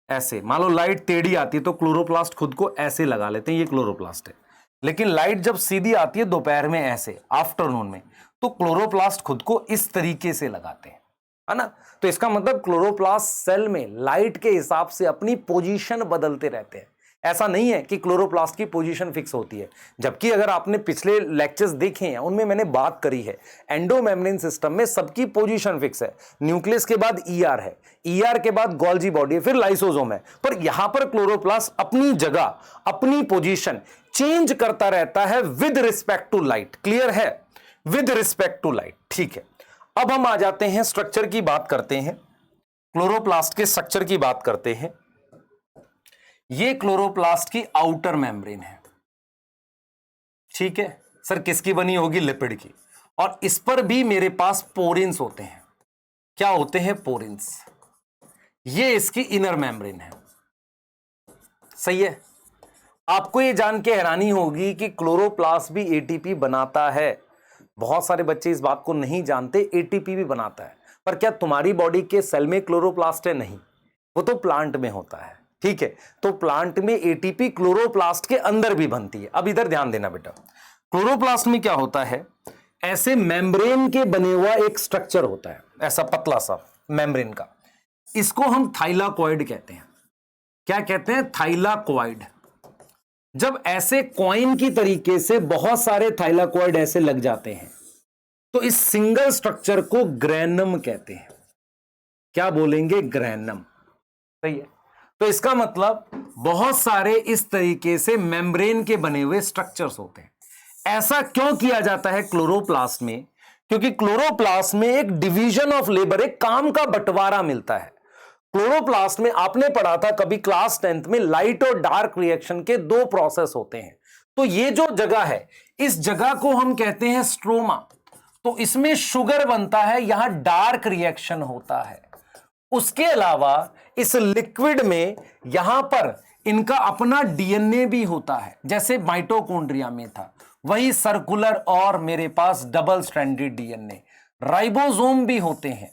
ऐसे, मान लो लाइट टेढ़ी आती है तो क्लोरोप्लास्ट खुद को ऐसे लगा लेते हैं, ये क्लोरोप्लास्ट है। लेकिन लाइट जब सीधी आती है दोपहर में ऐसे, आफ्टरनून में, तो क्लोरोप्लास्ट खुद को इस तरीके से लगाते हैं, है ना। तो इसका मतलब क्लोरोप्लास्ट सेल में लाइट के हिसाब से अपनी पोजीशन बदलते रहते हैं। ऐसा नहीं है कि क्लोरोप्लास्ट की पोजीशन फिक्स होती है। जबकि अगर आपने पिछले लेक्चर्स देखे हैं, उनमें मैंने बात करी है, एंडोमेम्ब्रेन सिस्टम में सबकी पोजीशन फिक्स है। न्यूक्लियस के बाद ईआर है, ईआर के बाद गोल्जी बॉडी है, फिर लाइसोसोम है। पर यहां पर क्लोरोप्लास्ट अपनी जगह, अपनी पोजीशन चेंज करता रहता है with respect to light. Clear है? With respect to light. ठीक है, अब हम आ जाते हैं स्ट्रक्चर की बात करते हैं, क्लोरोप्लास्ट के स्ट्रक्चर की बात करते हैं। ये क्लोरोप्लास्ट की आउटर मेम्ब्रेन है, ठीक है सर। किसकी बनी होगी? लिपिड की। और इस पर भी मेरे पास पोरिन्स होते हैं। क्या होते हैं? पोरिन्स। ये इसकी इनर मेम्ब्रेन है। सही है। आपको ये जान के हैरानी होगी कि क्लोरोप्लास्ट भी एटीपी बनाता है। बहुत सारे बच्चे इस बात को नहीं जानते, एटीपी भी बनाता है। पर क्या तुम्हारी बॉडी के सेल में क्लोरोप्लास्ट है? नहीं, वो तो प्लांट में होता है। ठीक है, तो प्लांट में एटीपी क्लोरोप्लास्ट के अंदर भी बनती है। अब इधर ध्यान देना बेटा, क्लोरोप्लास्ट में क्या होता है, ऐसे मेम्ब्रेन के बने हुआ एक स्ट्रक्चर होता है, ऐसा पतला सा मेम्ब्रेन का। इसको हम थाइलाकॉइड कहते हैं। क्या कहते हैं? थाइलाकॉइड। जब ऐसे कॉइन की तरीके से बहुत सारे थाइलाकॉइड ऐसे लग जाते हैं, तो इस सिंगल स्ट्रक्चर को ग्रैनम कहते हैं। क्या बोलेंगे? ग्रैनम। सही है। तो इसका मतलब बहुत सारे इस तरीके से मेम्ब्रेन के बने हुए स्ट्रक्चर्स होते हैं। ऐसा क्यों किया जाता है क्लोरोप्लास्ट में? क्योंकि क्लोरोप्लास्ट में एक डिवीजन ऑफ लेबर, एक काम का बंटवारा मिलता है। क्लोरोप्लास्ट में आपने पढ़ा था कभी क्लास 10th में, लाइट और डार्क रिएक्शन के दो प्रोसेस होते हैं। तो ये जो जगह है, इस जगह को हम कहते हैं स्ट्रोमा। तो इसमें शुगर बनता है, यहां डार्क रिएक्शन होता है। उसके अलावा इस लिक्विड में यहां पर इनका अपना डीएनए भी होता है, जैसे माइटोकॉन्ड्रिया में था, वही सर्कुलर और मेरे पास डबल स्ट्रैंडेड डीएनए। राइबोसोम भी होते हैं,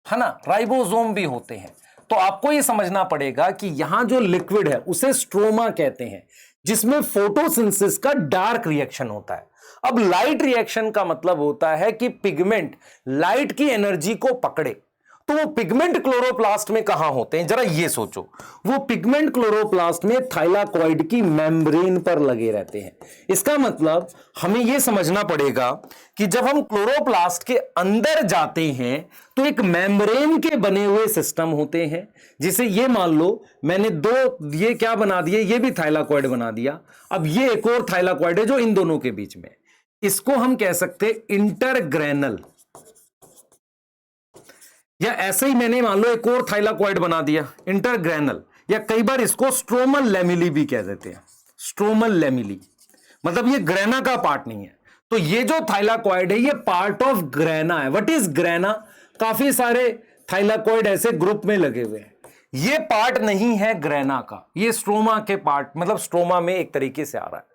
है ना, राइबोसोम भी होते हैं। तो आपको यह समझना पड़ेगा कि यहां जो लिक्विड है उसे स्ट्रोमा कहते हैं, जिसमें फोटोसिंथेसिस का डार्क रिएक्शन होता है। अब लाइट रिएक्शन का मतलब होता है कि पिगमेंट लाइट की एनर्जी को पकड़े। तो वो पिगमेंट क्लोरोप्लास्ट में कहां होते हैं, जरा ये सोचो। वो पिगमेंट क्लोरोप्लास्ट में थाइलाकॉइड की मेम्ब्रेन पर लगे रहते हैं। इसका मतलब हमें यह समझना पड़ेगा कि जब हम क्लोरोप्लास्ट के अंदर जाते हैं तो एक मेम्ब्रेन के बने हुए सिस्टम होते हैं, जिसे ये मान लो मैंने दो ये क्या बना दिए, ये भी थाइलाकॉइड बना दिया। अब ये एक और थाइलाकॉइड है जो इन दोनों के बीच में, इसको हम कह सकते हैं इंटरग्रेनल, या ऐसे ही मैंने मान लो एक और थाइलाकॉइड बना दिया इंटरग्रेनल, या कई बार इसको स्ट्रोमल लैमिली भी कह देते हैं। स्ट्रोमल लैमिली मतलब ये ग्रेना का पार्ट नहीं है। तो ये जो थाइलाकॉइड है ये पार्ट ऑफ ग्रेना है। What is grana? काफी सारे थाइलाकॉइड ऐसे ग्रुप में लगे हुए हैं। ये पार्ट नहीं है ग्रेना का, ये स्ट्रोमा के पार्ट, मतलब स्ट्रोमा में एक तरीके से आ रहा है।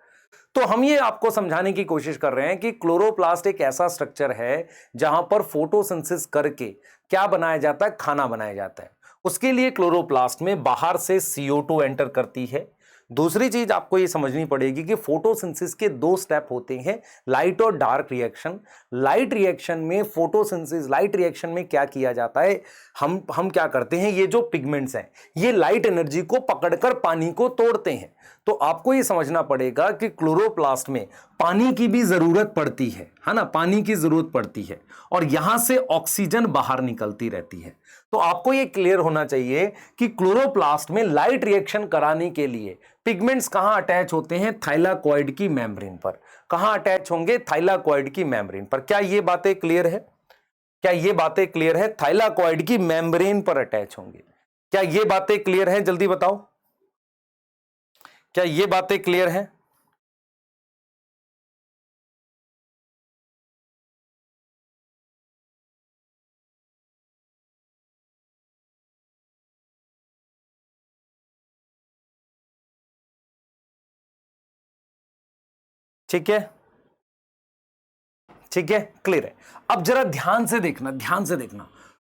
तो हम ये आपको समझाने की कोशिश कर रहे हैं कि क्लोरोप्लास्ट एक ऐसा स्ट्रक्चर है जहां पर फोटोसिंथेसिस करके क्या बनाया जाता है, खाना बनाया जाता है। उसके लिए क्लोरोप्लास्ट में बाहर से CO2 एंटर करती है। दूसरी चीज आपको ये समझनी पड़ेगी कि फोटोसिंथेसिस के 2 स्टेप होते हैं, लाइट और डार्क रिएक्शन। लाइट रिएक्शन में फोटोसिंथेसिस, लाइट रिएक्शन में क्या किया जाता है, हम क्या करते हैं, ये जो पिगमेंट्स हैं ये लाइट एनर्जी को पकड़कर पानी को तोड़ते हैं। तो आपको ये समझना पड़ेगा कि क्लोरोप्लास्ट में पानी की भी जरूरत पड़ती है ना, पानी की जरूरत पड़ती है और यहां से ऑक्सीजन बाहर निकलती रहती है। तो आपको ये क्लियर होना चाहिए कि क्लोरोप्लास्ट में लाइट रिएक्शन कराने के लिए पिगमेंट्स कहां अटैच होते हैं, थाइलाकॉइड की मेम्ब्रेन पर। कहां अटैच होंगे, थाइलाकॉइड की मेम्ब्रेन पर। क्या ये बातें क्लियर है, क्या ये बातें क्लियर है, थाइलाकॉइड की मेम्ब्रेन पर अटैच होंगे। क्या ये बातें क्लियर है, जल्दी बताओ, क्या ये बातें क्लियर है? ठीक है, ठीक है, क्लियर है। अब जरा ध्यान से देखना, ध्यान से देखना,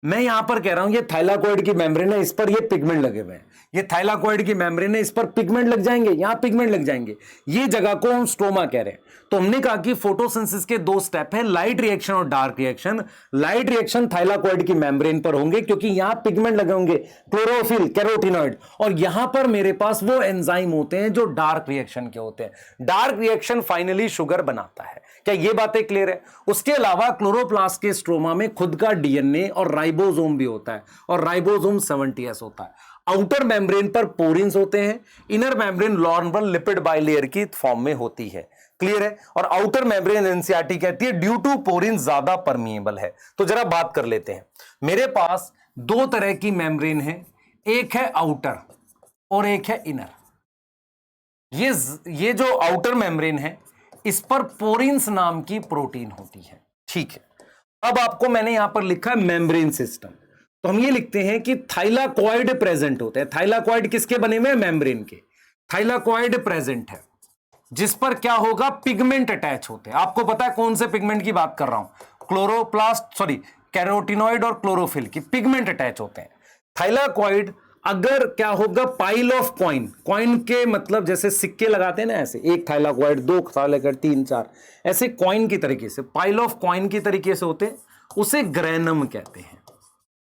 मैं यहां पर कह रहा हूं ये थाइलाकॉइड की मेम्ब्रेन है, इस पर ये पिगमेंट लगे हुए हैं। ये थाइलाकॉइड की मेम्ब्रेन है, इस पर पिगमेंट लग जाएंगे, यहां पिगमेंट लग जाएंगे, ये जगह को हम स्ट्रोमा कह रहे हैं। तो हमने कहा कि फोटोसिंथेसिस के 2 स्टेप हैं, लाइट रिएक्शन और dark reaction. Light reaction thylakoid की मेम्ब्रेन पर होंगे क्योंकि यहां पिगमेंट लगे होंगे, क्लोरोफिल, कैरोटिनॉइड, और यहां पर मेरे पास वो एंजाइम होते हैं जो डार्क रिएक्शन के होते हैं। डार्क रिएक्शन फाइनली शुगर बनाता है। क्या ये बातें क्लियर है? उसके अलावा क्लोरोप्लास्ट के स्ट्रोमा में खुद का डीएनए और राइबोसोम भी होता है, और राइबोसोम 70S होता है। आउटर मेम्ब्रेन पर पोरिन्स होते हैं, inner membrane normal lipid bilayer की फॉर्म में होती है। क्लियर है? और आउटर मेम्ब्रेन एनसीईआरटी कहती है ड्यू टू पोरिन ज्यादा परमिएबल है। तो जरा बात कर लेते हैं। मेरे पास 2 तरह की मेम्ब्रेन है, एक है आउटर और एक है इनर। ये जो आउटर मेम्ब्रेन है इस पर पोरिन्स नाम की प्रोटीन होती है। ठीक है, अब आपको मैंने यहां पर लिखा है मेम्ब्रेन सिस्टम, तो हम ये लिखते हैं कि थाइलाकॉइड प्रेजेंट होते हैं। थाइलाकॉइड किसके बने हुए हैं? मेम्ब्रेन के। थाइलाकॉइड प्रेजेंट है जिस पर क्या होगा, पिगमेंट अटैच होते हैं। आपको पता है कौन से पिगमेंट की बात कर रहा हूं, क्लोरोप्लास्ट, सॉरी, कैरोटिनॉइड और क्लोरोफिल की पिगमेंट अटैच होते हैं। थाइलाकॉइड अगर क्या होगा, पाइल ऑफ कॉइन, कॉइन के मतलब जैसे सिक्के लगाते हैं ना, ऐसे एक थाइलाकॉइड, 2 थाइलाकॉइड, 3 4 ऐसे कॉइन की तरीके से, पाइल ऑफ कॉइन की तरीके से होते हैं, उसे ग्रेनम कहते हैं।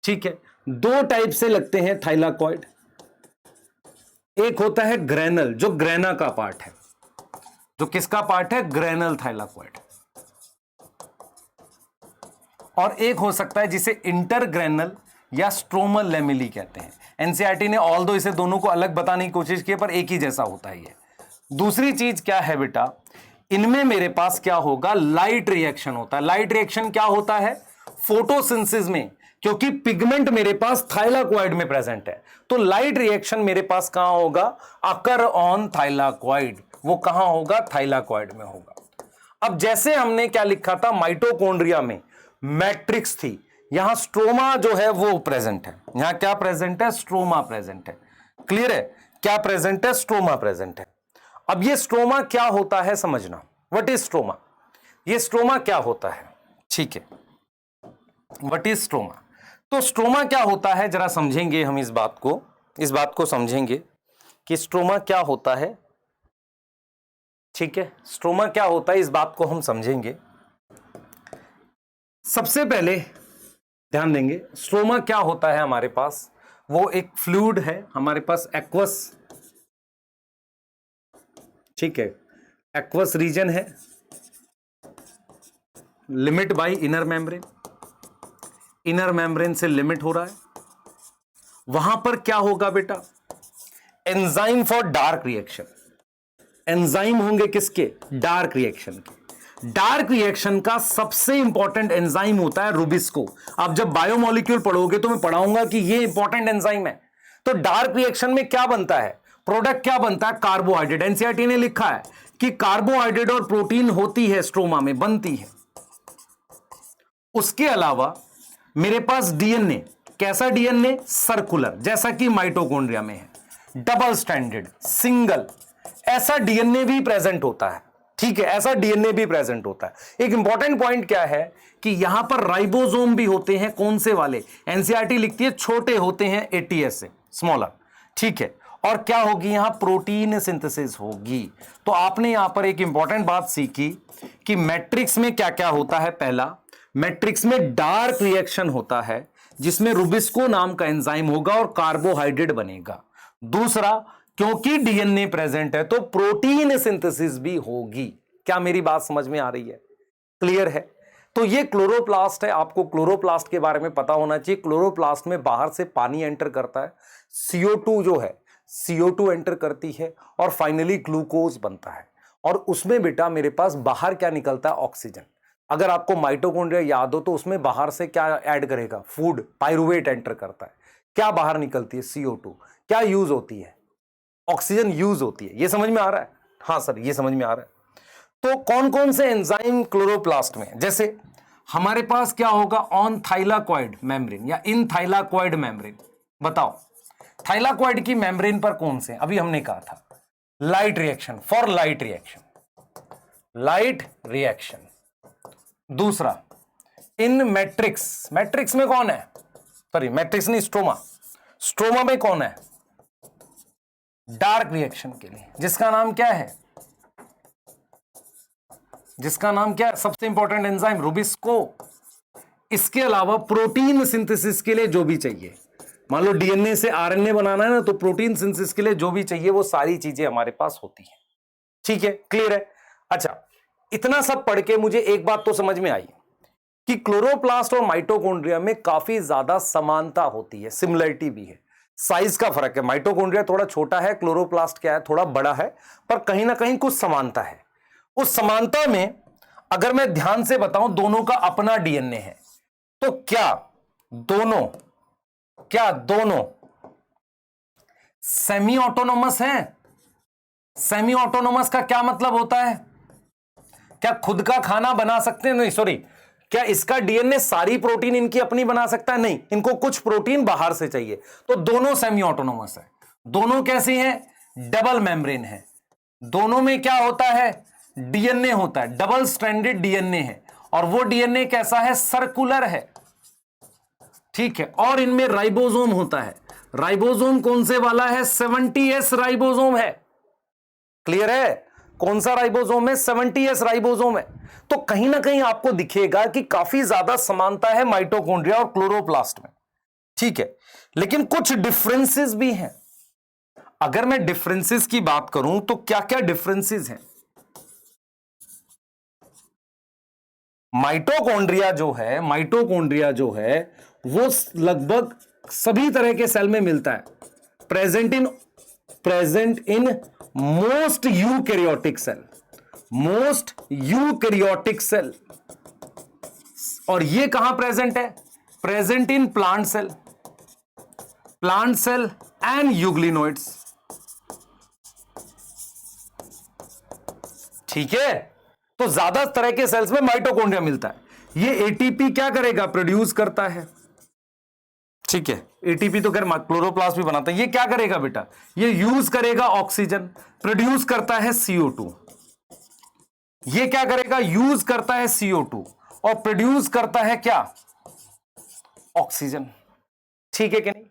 ठीक है, 2 टाइप से लगते हैं थाइलाकॉइड। एक होता है ग्रेनल, जो ग्रेना का पार्ट है, जो किसका पार्ट है, ग्रेनल थाइलाकॉइड। और एक हो सकता है जिसे इंटरग्रेनल या स्ट्रोमल लेमिली कहते हैं। एनसीईआरटी ने ऑल दो इसे दोनों को अलग बताने की कोशिश की पर एक ही जैसा होता है ये। दूसरी चीज क्या है बेटा, इनमें मेरे पास क्या होगा, लाइट रिएक्शन होता है। लाइट रिएक्शन क्या होता है, फोटोसिंथेसिस में, क्योंकि पिगमेंट मेरे पास थाइलाकॉइड में प्रेजेंट है, तो लाइट रिएक्शन मेरे पास कहां होगा, अकर ऑन थाइलाकॉइड। वो कहां होगा, थाइलाकॉइड में होगा। अब जैसे हमने क्या लिखा था, माइटोकॉन्ड्रिया में मैट्रिक्स थी, यहां स्ट्रोमा जो है वो प्रेजेंट है। यहां क्या प्रेजेंट है, स्ट्रोमा प्रेजेंट है। क्लियर है, क्या प्रेजेंट है, स्ट्रोमा प्रेजेंट है। अब ये स्ट्रोमा क्या होता है समझना, व्हाट इज स्ट्रोमा, ये स्ट्रोमा क्या होता है। ठीक है, व्हाट इज स्ट्रोमा, तो स्ट्रोमा क्या होता है जरा समझेंगे हम इस बात को समझेंगे कि स्ट्रोमा क्या होता है। ठीक है, स्ट्रोमा क्या होता है इस बात को हम समझेंगे। सबसे पहले ध्यान देंगे, स्ट्रोमा क्या होता है हमारे पास, वो एक फ्लूइड है हमारे पास, एक्वस। ठीक है, एक्वस रीजन है, limit by inner membrane, inner membrane से लिमिट हो रहा है। वहां पर क्या होगा बेटा, enzyme for dark reaction, enzyme होंगे किसके, डार्क रिएक्शन के। डार्क रिएक्शन का सबसे इंपॉर्टेंट एंजाइम होता है रुबिस्को। आप जब बायोमोलिक्यूल पढ़ोगे तो मैं पढ़ाऊंगा कि ये इंपॉर्टेंट एंजाइम है। तो डार्क रिएक्शन में क्या बनता है, प्रोडक्ट क्या बनता है, कार्बोहाइड्रेट। एनसीईआरटी ने लिखा है कि कार्बोहाइड्रेट और प्रोटीन होती है स्ट्रोमा में, बनती है। उसके अलावा मेरे पास डीएनए, कैसा डीएनए? सर्कुलर, जैसा कि माइटोकॉन्ड्रिया में है। डबल स्ट्रैंडेड, सिंगल, ऐसा डीएनए भी प्रेजेंट होता है। ठीक है, ऐसा डीएनए भी प्रेजेंट होता है। एक इंपॉर्टेंट पॉइंट क्या है कि यहां पर राइबोसोम भी होते हैं। कौन से वाले? एनसीईआरटी लिखती है छोटे होते हैं, एटीएस से, स्मॉलर। ठीक है, और क्या होगी यहां? प्रोटीन सिंथेसिस होगी। तो आपने यहां पर एक इंपॉर्टेंट बात सीखी कि मैट्रिक्स में क्या क्या होता है। पहला, मैट्रिक्स में डार्क रिएक्शन होता है जिसमें रुबिस्को नाम का एंजाइम होगा और कार्बोहाइड्रेट बनेगा। दूसरा, क्योंकि डीएनए प्रेजेंट है तो प्रोटीन सिंथेसिस भी होगी। क्या मेरी बात समझ में आ रही है? क्लियर है? तो ये क्लोरोप्लास्ट है। आपको क्लोरोप्लास्ट के बारे में पता होना चाहिए। क्लोरोप्लास्ट में बाहर से पानी एंटर करता है, CO2 जो है CO2 एंटर करती है और फाइनली ग्लूकोज बनता है। और उसमें बेटा मेरे पास बाहर क्या निकलता है? ऑक्सीजन। अगर आपको माइटोकॉन्ड्रिया याद हो तो उसमें बाहर से क्या ऐड करेगा? फूड, पाइरुवेट एंटर करता है। क्या बाहर निकलती है? CO2। क्या यूज होती है? ऑक्सीजन यूज होती है। ये समझ में आ रहा है? हाँ सर, ये समझ में आ रहा है। तो कौन कौन से एंजाइम क्लोरोप्लास्ट में? जैसे हमारे पास क्या होगा? ऑन थाइलाकॉइड मेम्ब्रेन या इन थाइलाकॉइड मेम्ब्रेन। बताओ, थाइलाकॉइड की मेम्ब्रेन पर कौन से? अभी हमने कहा था light reaction, for light reaction, light reaction. दूसरा, इन मैट्रिक्स, मैट्रिक्स में कौन है? सॉरी, मैट्रिक्स नहीं, स्ट्रोमा। स्ट्रोमा में कौन है? डार्क रिएक्शन के लिए, जिसका नाम क्या है? जिसका नाम क्या है? सबसे इंपॉर्टेंट एंजाइम रुबिस्को। इसके अलावा प्रोटीन सिंथेसिस के लिए जो भी चाहिए, मान लो डीएनए से आरएनए बनाना है ना, तो प्रोटीन सिंथेसिस के लिए जो भी चाहिए वो सारी चीजें हमारे पास होती हैं। ठीक है, क्लियर है? अच्छा, इतना सब पढ़ के मुझे एक बात तो समझ में आई कि क्लोरोप्लास्ट और माइटोकॉन्ड्रिया में काफी ज्यादा समानता होती है, सिमिलरिटी भी है। साइज का फर्क है, माइटोकॉन्ड्रिया थोड़ा छोटा है, क्लोरोप्लास्ट क्या है? थोड़ा बड़ा है, पर कहीं ना कहीं कुछ समानता है। उस समानता में अगर मैं ध्यान से बताऊं, दोनों का अपना डीएनए है, तो क्या दोनों सेमी ऑटोनोमस हैं? सेमी ऑटोनोमस का क्या मतलब होता है? क्या खुद का खाना बना सकते हैं? नहीं, सॉरी, क्या इसका डीएनए सारी प्रोटीन इनकी अपनी बना सकता है? नहीं, इनको कुछ प्रोटीन बाहर से चाहिए। तो दोनों सेमी ऑटोनोमस है। दोनों कैसी हैं? डबल मेम्ब्रेन है। दोनों में क्या होता है? डीएनए होता है, डबल स्ट्रैंडेड डीएनए है, और वो डीएनए कैसा है? सर्कुलर है। ठीक है, और इनमें राइबोसोम होता है। राइबोसोम कौन से वाला है? 70S राइबोसोम है। क्लियर है? कौन सा राइबोसोम है? 70S राइबोसोम है। तो कहीं ना कहीं आपको दिखेगा कि काफी ज्यादा समानता है माइटोकॉन्ड्रिया और क्लोरोप्लास्ट में। ठीक है, लेकिन कुछ डिफरेंसेस भी हैं। अगर मैं डिफरेंसेस की बात करूं तो क्या क्या डिफरेंसेस हैं? माइटोकॉन्ड्रिया जो है वो लगभग सभी तरह के सेल में मिलता है। Present in most eukaryotic cell. और ये कहां प्रेजेंट है? Present in plant cell and euglenoids. ठीक है, तो ज्यादा तरह के सेल्स में माइटोकॉन्ड्रिया मिलता है। ये एटीपी क्या करेगा? प्रोड्यूस करता है। ठीक है, एटीपी तो खैर क्लोरोप्लास्ट भी बनाता है। ये क्या करेगा बेटा? ये यूज करेगा ऑक्सीजन, प्रोड्यूस करता है CO2। ये क्या करेगा? यूज करता है CO2 और प्रोड्यूस करता है क्या? ऑक्सीजन। ठीक है कि नहीं?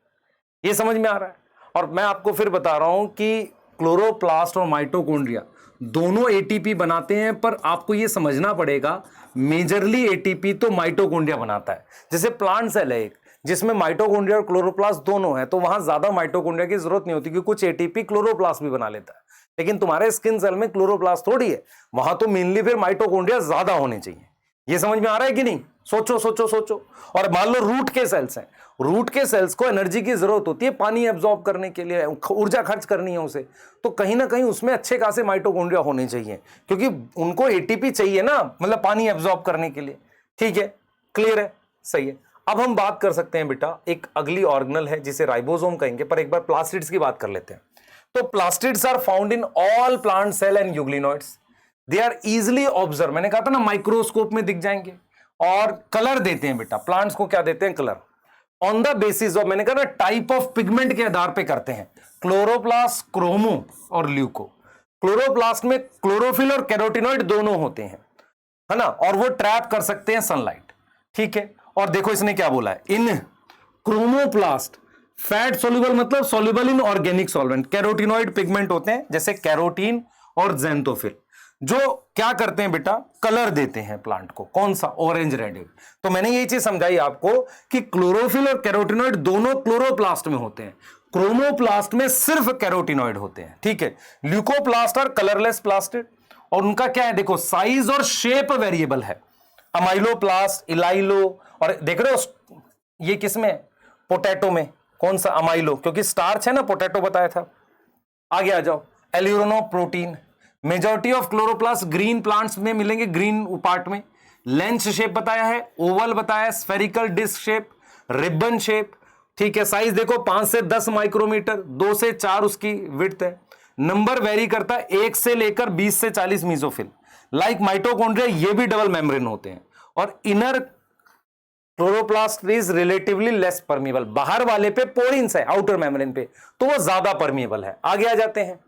ये समझ में आ रहा है? और मैं आपको फिर बता रहा हूं कि क्लोरोप्लास्ट और माइटोकॉन्ड्रिया दोनों एटीपी बनाते हैं, पर आपको यह समझना पड़ेगा मेजरली एटीपी तो माइटोकॉन्ड्रिया बनाता है। जैसे प्लांट सेल है एक, जिसमें माइटोकॉन्ड्रिया और क्लोरोप्लास्ट दोनों है, तो वहां ज्यादा माइटोकॉन्ड्रिया की जरूरत नहीं होती, क्योंकि कुछ एटीपी क्लोरोप्लास्ट भी बना लेता है। लेकिन तुम्हारे स्किन सेल में क्लोरोप्लास्ट थोड़ी है, वहां तो मेनली फिर माइटोकॉन्ड्रिया ज्यादा होने चाहिए। ये समझ में आ रहा है कि नहीं? सोचो सोचो सोचो। और मान लो रूट के सेल्स हैं, रूट के सेल्स को एनर्जी की जरूरत होती है, पानी एब्जॉर्ब करने के लिए, ऊर्जा खर्च करनी है उसे, तो कहीं ना कहीं उसमें अच्छे खासे माइटोकॉन्ड्रिया होने चाहिए, क्योंकि उनको एटीपी चाहिए ना, मतलब पानी एब्जॉर्ब करने के लिए। ठीक है, क्लियर है? सही है। अब हम बात कर सकते हैं बेटा, एक अगली ऑर्गेनल है जिसे राइबोसोम कहेंगे, पर एक बार प्लास्टिड्स की बात कर लेते हैं। तो plastids are found in all plant cell and euglenoids. They are easily observe, मैंने कहा था ना माइक्रोस्कोप में दिख जाएंगे, और कलर देते हैं बेटा। प्लांट्स को क्या देते हैं? Colour. On the basis of, मैंने कहा ना टाइप ऑफ पिगमेंट के आधार पे करते हैं, क्लोरोप्लास्ट, क्रोमो और ल्यूको। क्लोरोप्लास्ट में क्लोरोफिल और कैरोटिनॉइड दोनों होते हैं, है ना, और वो ट्रैप कर सकते हैं सनलाइट, ठीक है। और देखो इसने क्या बोला है, इन क्रोमोप्लास्ट फैट सोल्यूबल मतलब soluble in organic solvent, carotenoid pigment होते हैं जैसे कैरोटीन और ज़ैंथोफिल, जो क्या करते हैं बेटा, कलर देते हैं प्लांट को, कौन सा, ऑरेंज रेड। तो मैंने ये चीज समझाई आपको कि क्लोरोफिल और कैरोटिनॉइड दोनों क्लोरोप्लास्ट में होते हैं, क्रोमोप्लास्ट में सिर्फ कैरोटिनॉइड होते हैं, ठीक है। ल्यूकोप्लास्ट और कलरलेस प्लास्टिड, और उनका क्या है, देखो साइज और शेप वेरिएबल है। अमाइलोप्लास्ट, इलाइलो, और देख रहे हो ये किसमें, पोटैटो में, कौन सा, अमाइलो, क्योंकि स्टार्च है ना, पोटैटो बताया था। आगे आ जाओ, एल्यूरोनोप्रोटीन, majority of chloroplast green plants में मिलेंगे, ग्रीन पार्ट में। लेंस शेप बताया है, ओवल बताया है, spherical disc shape, ribbon shape, ठीक है। साइज देखो 5 से 10 माइक्रोमीटर, 2 से 4 उसकी विड्थ है। नंबर वेरी करता है 1 से लेकर 20 से 40 मीजोफिल, लाइक माइटोकॉन्ड्रिया, ये भी डबल मेम्ब्रेन होते हैं। और inner chloroplast is relatively less permeable, बाहर वाले पे पोरिन्स है, आउटर मेम्ब्रेन पे तो वो ज्यादा परमिएबल है। आगे आ जाते हैं,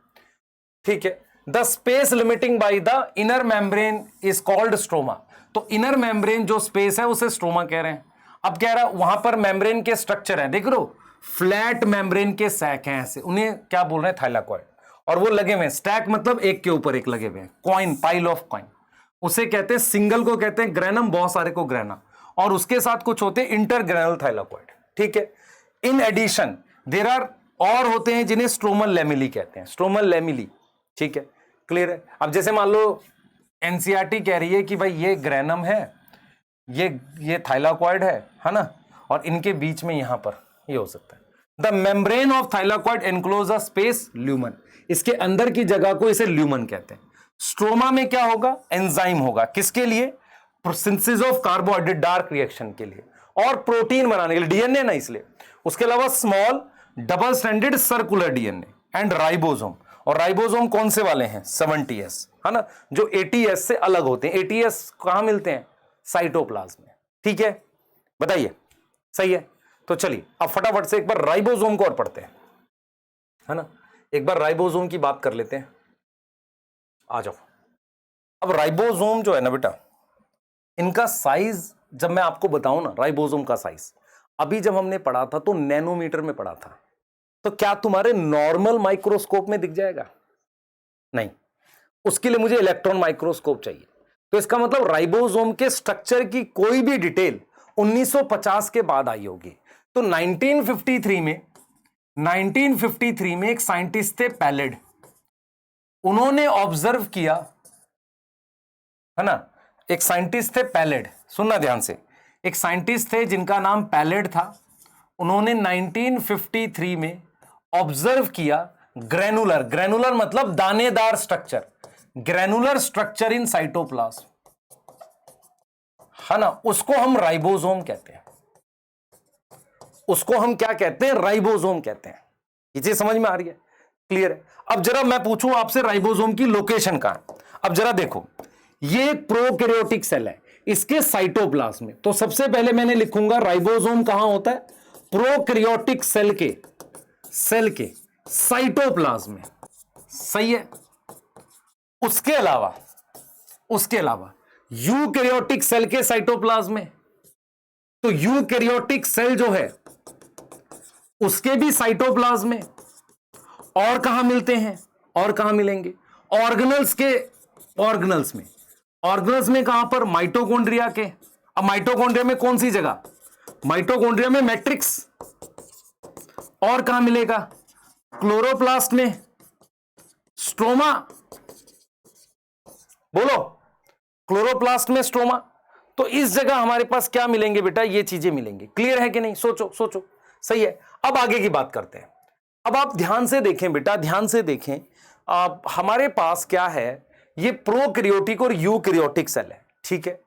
ठीक है। The space limiting by the inner membrane is called stroma, तो इनर मेम्ब्रेन जो स्पेस है उसे स्ट्रोमा कह रहे हैं। अब कह रहा है वहां पर मेम्ब्रेन के स्ट्रक्चर है, देख लो फ्लैट मेम्ब्रेन के सैक हैं ऐसे, उन्हें क्या बोल रहे हैं, थाइलाकॉइड, और वो लगे हुए हैं, स्टैक मतलब एक के ऊपर एक लगे हुए हैं, कॉइन, पाइल ऑफ कॉइन, उसे कहते हैं, सिंगल को कहते हैं ग्रेनम, बहुत सारे को ग्रेना, और उसके साथ कुछ होते हैं इंटरग्रेनल थाइलाकॉइड, ठीक है। इन एडिशन देयर आर और होते हैं जिन्हें स्ट्रोमल लेमिली कहते हैं, स्ट्रोमल लेमिली, ठीक है, क्लियर है। अब जैसे मान लो एनसीईआरटी कह रही है कि भाई ये ग्रेनम है, ये थाइलाकॉइड है ना, और इनके बीच में यहां पर ये हो सकता है। The membrane of thylakoid enclose a space, lumen, इसके अंदर की जगह को इसे ल्यूमन कहते हैं। स्ट्रोमा में क्या होगा, एंजाइम होगा, किसके लिए, synthesis of carbohydrate, dark reaction के लिए, और प्रोटीन बनाने के लिए, डीएनए ना, इसलिए। उसके अलावा small double stranded circular DNA and ribosome, और राइबोसोम कौन से वाले हैं, 70s, है ना, जो 80s से अलग होते हैं। 80s कहां मिलते हैं, साइटोप्लाज्म में, ठीक है, बताइए, सही है। तो चलिए अब फटाफट से एक बार राइबोसोम को और पढ़ते हैं, है ना, एक बार राइबोसोम की बात कर लेते हैं, आ जाओ। अब राइबोसोम जो है ना बेटा, इनका साइज जब मैं आपको बताऊं ना, राइबोसोम का साइज अभी जब हमने पढ़ा था तो नैनोमीटर में पढ़ा था, तो क्या तुम्हारे नॉर्मल माइक्रोस्कोप में दिख जाएगा, नहीं, उसके लिए मुझे इलेक्ट्रॉन माइक्रोस्कोप चाहिए। तो इसका मतलब राइबोसोम के स्ट्रक्चर की कोई भी डिटेल 1950 के बाद आई होगी। तो 1953 में एक साइंटिस्ट थे पैलेड, उन्होंने ऑब्जर्व किया, है ना, एक साइंटिस्ट थे पैलेड, सुनना ध्यान से, एक साइंटिस्ट थे जिनका नाम पैलेड था। उन्होंने 1953 में ऑब्जर्व किया ग्रेनुलर, ग्रेनुलर मतलब दानेदार structure, granular structure in cytoplasm, है ना, उसको हम राइबोसोम कहते हैं, उसको हम क्या कहते हैं, राइबोसोम कहते हैं। ये चीज समझ में आ रही है, क्लियर है। अब जरा मैं पूछूं आपसे राइबोसोम की लोकेशन कहां है, अब जरा देखो, ये एक प्रोकैरियोटिक सेल है, इसके साइटोप्लाज्म में, तो सबसे पहले मैंने लिखूंगा राइबोसोम कहां होता है, प्रोकैरियोटिक सेल के साइटोप्लाज्म में, सही है। उसके अलावा यूकैरियोटिक सेल के साइटोप्लाज्म में, तो यूकैरियोटिक सेल जो है उसके भी साइटोप्लाज्म में, और कहां मिलते हैं, और कहां मिलेंगे, ऑर्गेनल्स में कहां पर, माइटोकॉन्ड्रिया के। अब माइटोकॉन्ड्रिया में कौन सी जगह, माइटोकॉन्ड्रिया में मैट्रिक्स, और कहां मिलेगा, क्लोरोप्लास्ट में, स्ट्रोमा, बोलो, क्लोरोप्लास्ट में स्ट्रोमा। तो इस जगह हमारे पास क्या मिलेंगे बेटा, ये चीजें मिलेंगी, क्लियर है कि नहीं, सोचो, सही है। अब आगे की बात करते हैं। अब आप ध्यान से देखें बेटा, ध्यान से देखें, हमारे पास क्या है, ये प्रोकैरियोटिक और यूकैरियोटिक सेल है, ठीक है।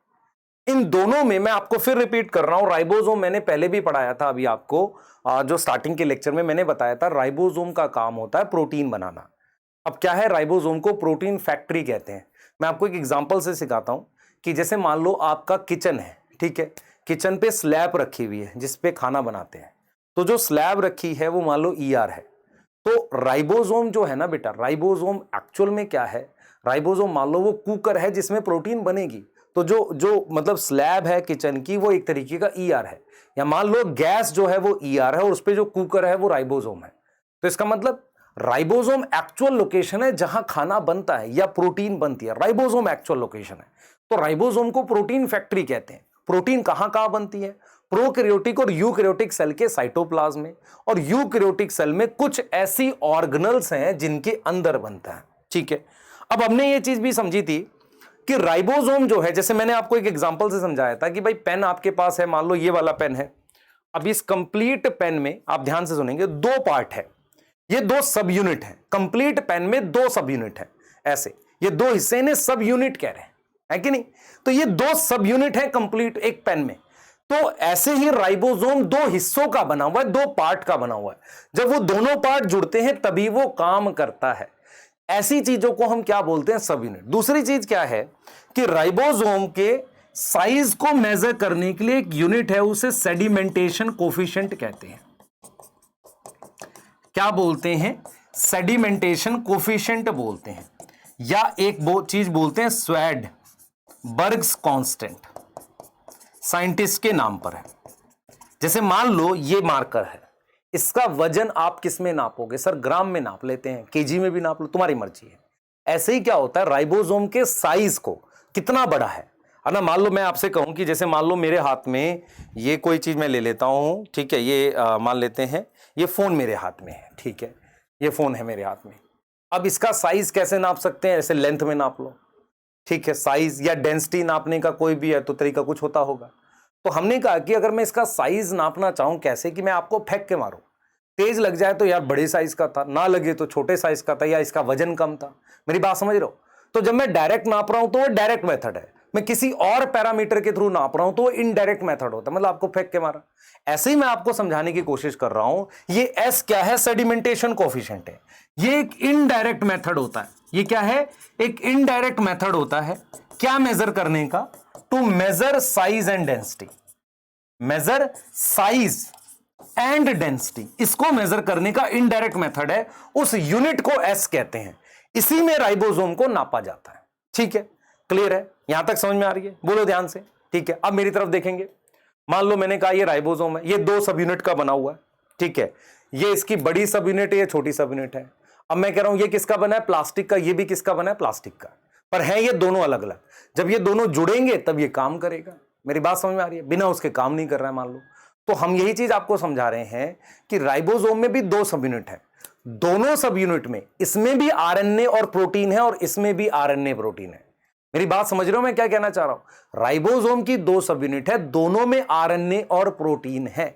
इन दोनों में मैं आपको फिर रिपीट कर रहा हूं, राइबोसोम मैंने पहले भी पढ़ाया था, अभी आपको जो स्टार्टिंग के लेक्चर में मैंने बताया था, राइबोसोम का काम होता है प्रोटीन बनाना। अब क्या है, राइबोसोम को प्रोटीन फैक्ट्री कहते हैं। मैं आपको एक एग्जांपल से सिखाता हूं कि जैसे मान लो आपका किचन है, ठीक है, किचन पे स्लैब रखी हुई है जिसपे खाना बनाते हैं, तो जो स्लैब रखी है वो मान लो ER है। तो राइबोसोम जो है ना बेटा, राइबोसोम एक्चुअल में क्या है, राइबोसोम मान लो वो कुकर है जिसमें प्रोटीन बनेगी। तो जो जो मतलब स्लैब है किचन की वो एक तरीके का ER है, या मान लो गैस जो है वो ER है और उस पे जो कुकर है वो राइबोसोम है। तो इसका मतलब राइबोसोम एक्चुअल लोकेशन है जहां खाना बनता है या प्रोटीन बनती है, राइबोसोम एक्चुअल लोकेशन है। तो राइबोसोम को प्रोटीन फैक्ट्री कहते हैं। प्रोटीन कहां कहां बनती है, प्रोकैरियोटिक और यूकैरियोटिक सेल के साइटोप्लाज्म में, और यूकैरियोटिक सेल में कुछ ऐसी ऑर्गेनल्स हैं जिनके अंदर बनता है। ठीक है, अब हमने ये चीज भी समझी थी कि राइबोसोम जो है, जैसे मैंने आपको एक एग्जांपल से समझाया था कि भाई पेन आपके पास है, मान लो ये वाला पेन है। अब इस कंप्लीट पेन में आप ध्यान से सुनेंगे, दो पार्ट है, ये दो सब यूनिट है। कंप्लीट पेन में दो सब यूनिट है, ऐसे ये दो हिस्से ने सब यूनिट कह रहे हैं, है कि नहीं। तो ये दो सब यूनिट है कंप्लीट एक पेन में। तो ऐसे ही राइबोसोम दो हिस्सों का बना हुआ है, दो पार्ट का बना हुआ है। जब वो दोनों पार्ट जुड़ते हैं तभी वो काम करता है। ऐसी चीजों को हम क्या बोलते हैं, सब यूनिट। दूसरी चीज क्या है कि राइबोसोम के साइज को मेजर करने के लिए एक यूनिट है, उसे सेडिमेंटेशन कोफिशिएंट कहते हैं। क्या बोलते हैं, सेडिमेंटेशन कोफिशिएंट बोलते हैं, या एक वो चीज बोलते हैं स्वैड बर्ग्स कांस्टेंट, साइंटिस्ट के नाम पर है। जैसे मान लो ये मार्कर है, इसका वजन आप किस में नापोगे, सर ग्राम में नाप लेते हैं, केजी में भी नाप लो, तुम्हारी मर्जी है। ऐसे ही क्या होता है, राइबोसोम के साइज को कितना बड़ा है ना। मान लो मैं आपसे कहूं कि जैसे मान लो मेरे हाथ में ये कोई चीज मैं ले लेता हूं, ठीक है, ये मान लेते हैं ये फोन मेरे हाथ में है, ठीक है, ये फोन है मेरे हाथ में। अब इसका साइज कैसे नाप सकते हैं, ऐसे लेंथ में नाप लो, ठीक है। साइज या डेंसिटी नापने का कोई भी है तो तरीका कुछ होता होगा। तो हमने कहा कि अगर मैं इसका साइज नापना चाहूं कैसे, कि मैं आपको फेंक के मारूं, तेज लग जाए तो यार बड़े साइज का था, ना लगे तो छोटे साइज का था, या इसका वजन कम था। मेरी बात समझ रहे हो। तो जब मैं डायरेक्ट नाप रहा हूं तो वो डायरेक्ट मेथड है, मैं किसी और पैरामीटर के थ्रू नाप रहा हूं तो वो इनडायरेक्ट मेथड होता है, मतलब आपको फेंक के मारा। ऐसे ही मैं आपको समझाने की कोशिश कर रहा हूं, ये एस क्या है, सेडिमेंटेशन कोफिशिएंट है। ये एक इनडायरेक्ट मेथड होता है। ये क्या है, एक इनडायरेक्ट मेथड होता है क्या मेजर करने का, to measure size and density. Measure size and density, इसको मेजर करने का इनडायरेक्ट मेथड है, उस यूनिट को एस कहते हैं। इसी में राइबोसोम को नापा जाता है। ठीक है, क्लियर है, यहां तक समझ में आ रही है, बोलो ध्यान से। ठीक है, अब मेरी तरफ देखेंगे। मान लो मैंने कहा ये राइबोसोम है, ये दो सब यूनिट का बना हुआ है, ठीक है। ये इसकी बड़ी सब यूनिट है, ये छोटी सब यूनिट है। अब मैं कह रहा हूं ये किसका बना है, प्लास्टिक का, ये भी किसका बना है, प्लास्टिक का, पर है ये दोनों अलग अलग। जब ये दोनों जुड़ेंगे तब ये काम करेगा। मेरी बात समझ में आ रही है, बिना उसके काम नहीं कर रहा है मान लो। तो हम यही चीज आपको समझा रहे हैं कि राइबोसोम में भी दो सब यूनिट है, दोनों सब यूनिट में इसमें भी आरएनए और प्रोटीन है और इसमें भी आरएनए प्रोटीन है। मेरी बात समझ रहे हो मैं क्या कहना चाह रहा हूं। राइबोसोम की दो सब यूनिट है, दोनों में आरएनए और प्रोटीन है।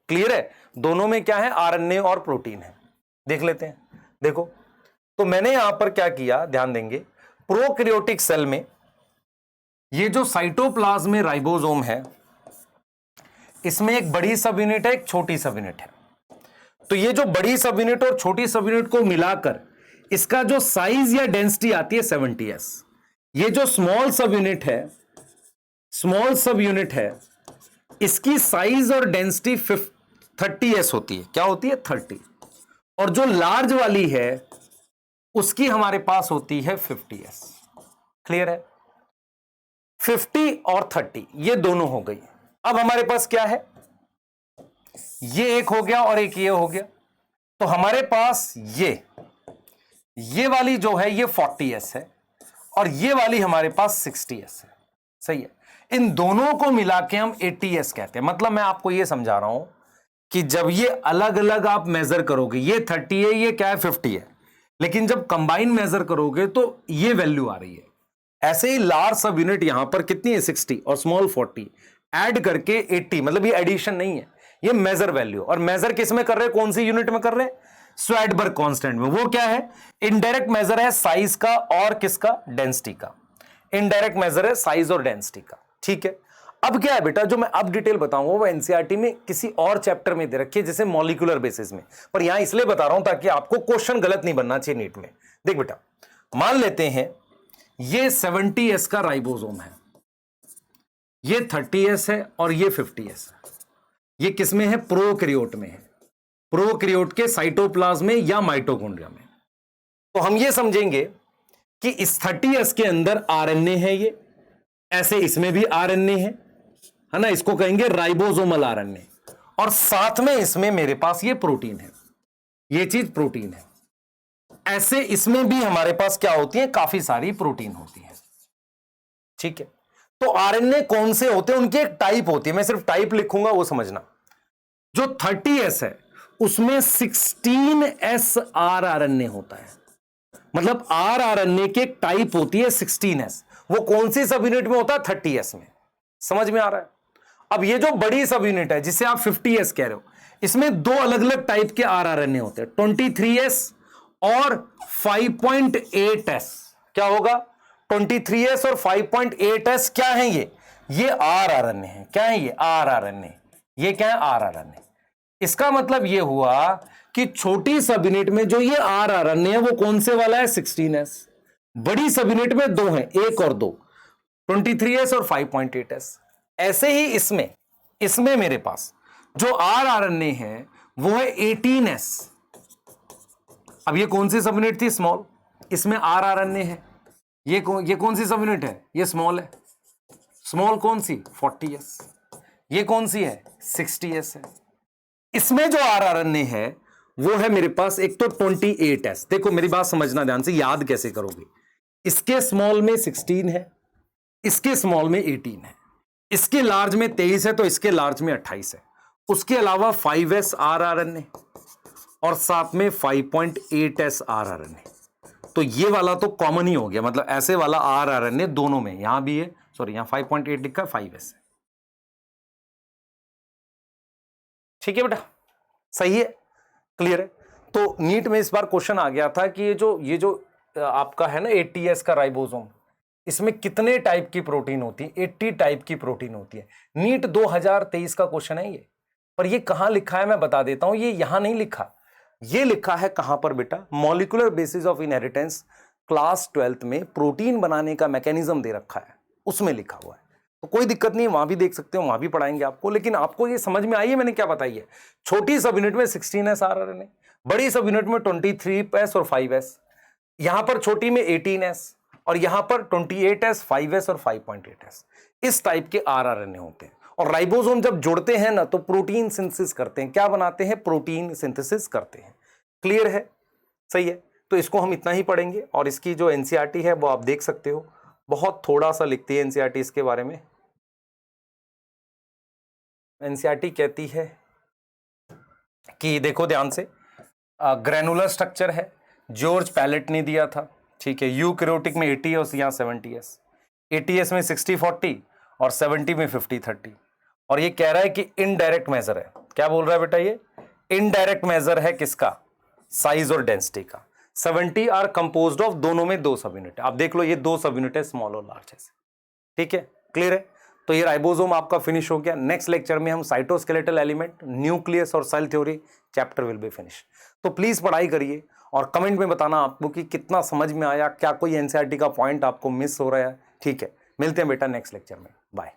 क्लियर है, दोनों में क्या है, आरएनए और प्रोटीन है। देख लेते हैं, देखो। तो मैंने यहां पर क्या किया, ध्यान देंगे, प्रोकैरियोटिक सेल में ये जो साइटोप्लाज्म में राइबोसोम है, इसमें एक बड़ी सब यूनिट है, एक छोटी सब यूनिट है। तो ये जो बड़ी सब यूनिट और छोटी सब यूनिट को मिलाकर इसका जो साइज या डेंसिटी आती है 70s। ये जो स्मॉल सब यूनिट है, स्मॉल सब यूनिट है, इसकी साइज और डेंसिटी 30s होती है। क्या होती है, 30। और जो लार्ज वाली है उसकी हमारे पास होती है 50s। क्लियर है, 50 और 30 ये दोनों हो गई। अब हमारे पास क्या है, ये एक हो गया और एक ये हो गया। तो हमारे पास ये वाली जो है ये 40s है और ये वाली हमारे पास 60s है। सही है, इन दोनों को मिला के हम 80s कहते हैं। मतलब मैं आपको ये समझा रहा हूं कि जब ये अलग अलग आप मेजर करोगे, ये 30 है, ये क्या है 50 है, लेकिन जब कंबाइन मेजर करोगे तो ये वैल्यू आ रही है। ऐसे ही लार्ज सब यूनिट यहां पर कितनी है, 60, और स्मॉल 40, ऐड करके 80। मतलब ये एडिशन नहीं है, ये मेजर वैल्यू। और मेजर किस में कर रहे हैं, कौन सी यूनिट में कर रहे हैं, स्वैडबर्ग कांस्टेंट में। वो क्या है, इनडायरेक्ट मेजर है साइज का और किसका, डेंसिटी का। इनडायरेक्ट मेजर है साइज और डेंसिटी का। ठीक है, अब क्या है बेटा, जो मैं अब डिटेल बताऊंगा वो एनसीईआरटी में किसी और चैप्टर में दे रखी है, जैसे मॉलिक्यूलर बेसिस में, पर यहां इसलिए बता रहा हूं ताकि आपको क्वेश्चन गलत नहीं बनना चाहिए नीट में। देख बेटा, मान लेते हैं ये 70s का राइबोसोम है, ये 30s है और ये 50s है। ये किसमें है? प्रोकैरियोट में है, प्रोकैरियोट के साइटोप्लाज्म में या माइटोकॉन्ड्रिया में। तो हम ये समझेंगे कि इस 30s के अंदर आरएनए है, ये ऐसे इसमें भी आरएनए है ना, इसको कहेंगे राइबोसोमल आरएनए, और साथ में इसमें मेरे पास ये प्रोटीन है, ये चीज प्रोटीन है। ऐसे इसमें भी हमारे पास क्या होती है? काफी सारी प्रोटीन होती है, ठीक है। तो आरएनए कौन से होते हैं? उनकी एक टाइप होती है, मैं सिर्फ टाइप लिखूंगा वो समझना। जो 30s है उसमें 16S आरएनए होता है, मतलब आरएनए की एक टाइप होती है 16S। वो कौन सी सब यूनिट में होता है? 30S में। समझ में आ रहा है? अब ये जो बड़ी सब यूनिट है जिसे आप 50S कह रहे हो, इसमें दो अलग अलग टाइप के आरएनए होते हैं, 23S और 5.8S। क्या होगा? 23S और 5.8S क्या है? ये आरएनए है। क्या है ये? आरएनए। ये क्या है? आरएनए। इसका मतलब ये हुआ कि छोटी सब यूनिट में जो ये आरएनए है वो कौन से वाला है? 16S। बड़ी सब यूनिट में दो हैं, 1 और 2, 23S और 5.8S। ऐसे ही इसमें मेरे पास जो आरएनए है वो है 18S। अब ये कौन सी सब यूनिट थी? स्मॉल। इसमें आरएनए है, ये कौन सी सब यूनिट है? ये स्मॉल है। स्मॉल कौन सी? 40S। ये कौन सी है? 60S है। इसमें जो आरएनए है वो है मेरे पास एक तो 28S। देखो मेरी बात समझना ध्यान से, याद कैसे करोगे? इसके स्मॉल में 16 है, इसके स्मॉल में 18 है, इसके लार्ज में 23 है, तो इसके लार्ज में 28 है। उसके अलावा 5S आरएनए और साथ में 5.8S आरएनए। तो ये वाला तो कॉमन ही हो गया, मतलब ऐसे वाला आरएनए दोनों में, यहां भी है, सॉरी यहां 5.8 लिखा, 5S है। ठीक है बेटा, सही है, क्लियर है। तो नीट में इस बार क्वेश्चन आ गया था कि ये जो आपका है ना 80S का राइबोसोम, इसमें कितने टाइप की प्रोटीन होती है? 80 टाइप की प्रोटीन होती है। नीट 2023 का क्वेश्चन है ये, पर ये कहां लिखा है मैं बता देता हूं। ये यहां नहीं लिखा, ये लिखा है कहां पर बेटा? Molecular basis of inheritance class 12th में प्रोटीन बनाने का मैकेनिज्म दे रखा है, उसमें लिखा हुआ है। तो कोई दिक्कत नहीं है, वहां भी देख सकते हो, वहां भी पढ़ाएंगे आपको। लेकिन आपको ये समझ में आई है मैंने क्या बताई है? छोटी सब यूनिट में 16S आरएनए, बड़ी सब यूनिट में 23S और 5S, यहां पर छोटी में 18S और यहां पर 28S, 5S और 5.8S। इस टाइप के आरएनए होते हैं। और राइबोसोम जब जुड़ते हैं ना तो प्रोटीन सिंथेसिस करते हैं। क्या बनाते हैं? प्रोटीन सिंथेसिस करते हैं। क्लियर है? सही है। तो इसको हम इतना ही पढ़ेंगे, और इसकी जो एनसीईआरटी है वो आप देख सकते हो, बहुत थोड़ा सा लिखती है एनसीईआरटी इसके बारे में। एनसीईआरटी कहती है कि देखो ध्यान से, ग्रैनुलर स्ट्रक्चर है, जॉर्ज पैलेट ने दिया था, ठीक है। यूकैरियोटिक में 80 और यहाँ 70S, 80S में 60-40 और 70 में 50-30। और ये कह रहा है कि इनडायरेक्ट मेजर है। क्या बोल रहा है बेटा? ये इनडायरेक्ट मेजर है किसका? साइज और डेंसिटी का। 70 आर कंपोज्ड ऑफ, दोनों में 2 सब यूनिट है। आप देख लो ये 2 सब यूनिट है, स्मॉल और लार्ज है। ठीक है, क्लियर है। तो ये राइबोसोम आपका फिनिश हो गया। नेक्स्ट लेक्चर में हम साइटोस्केलेटल एलिमेंट, न्यूक्लियस और cell theory chapter will be finish. तो प्लीज पढ़ाई करिए और कमेंट में बताना आपको कि कितना समझ में आया, क्या कोई एनसीईआरटी का पॉइंट आपको मिस हो रहा है। ठीक है, मिलते हैं बेटा नेक्स्ट लेक्चर में। बाय।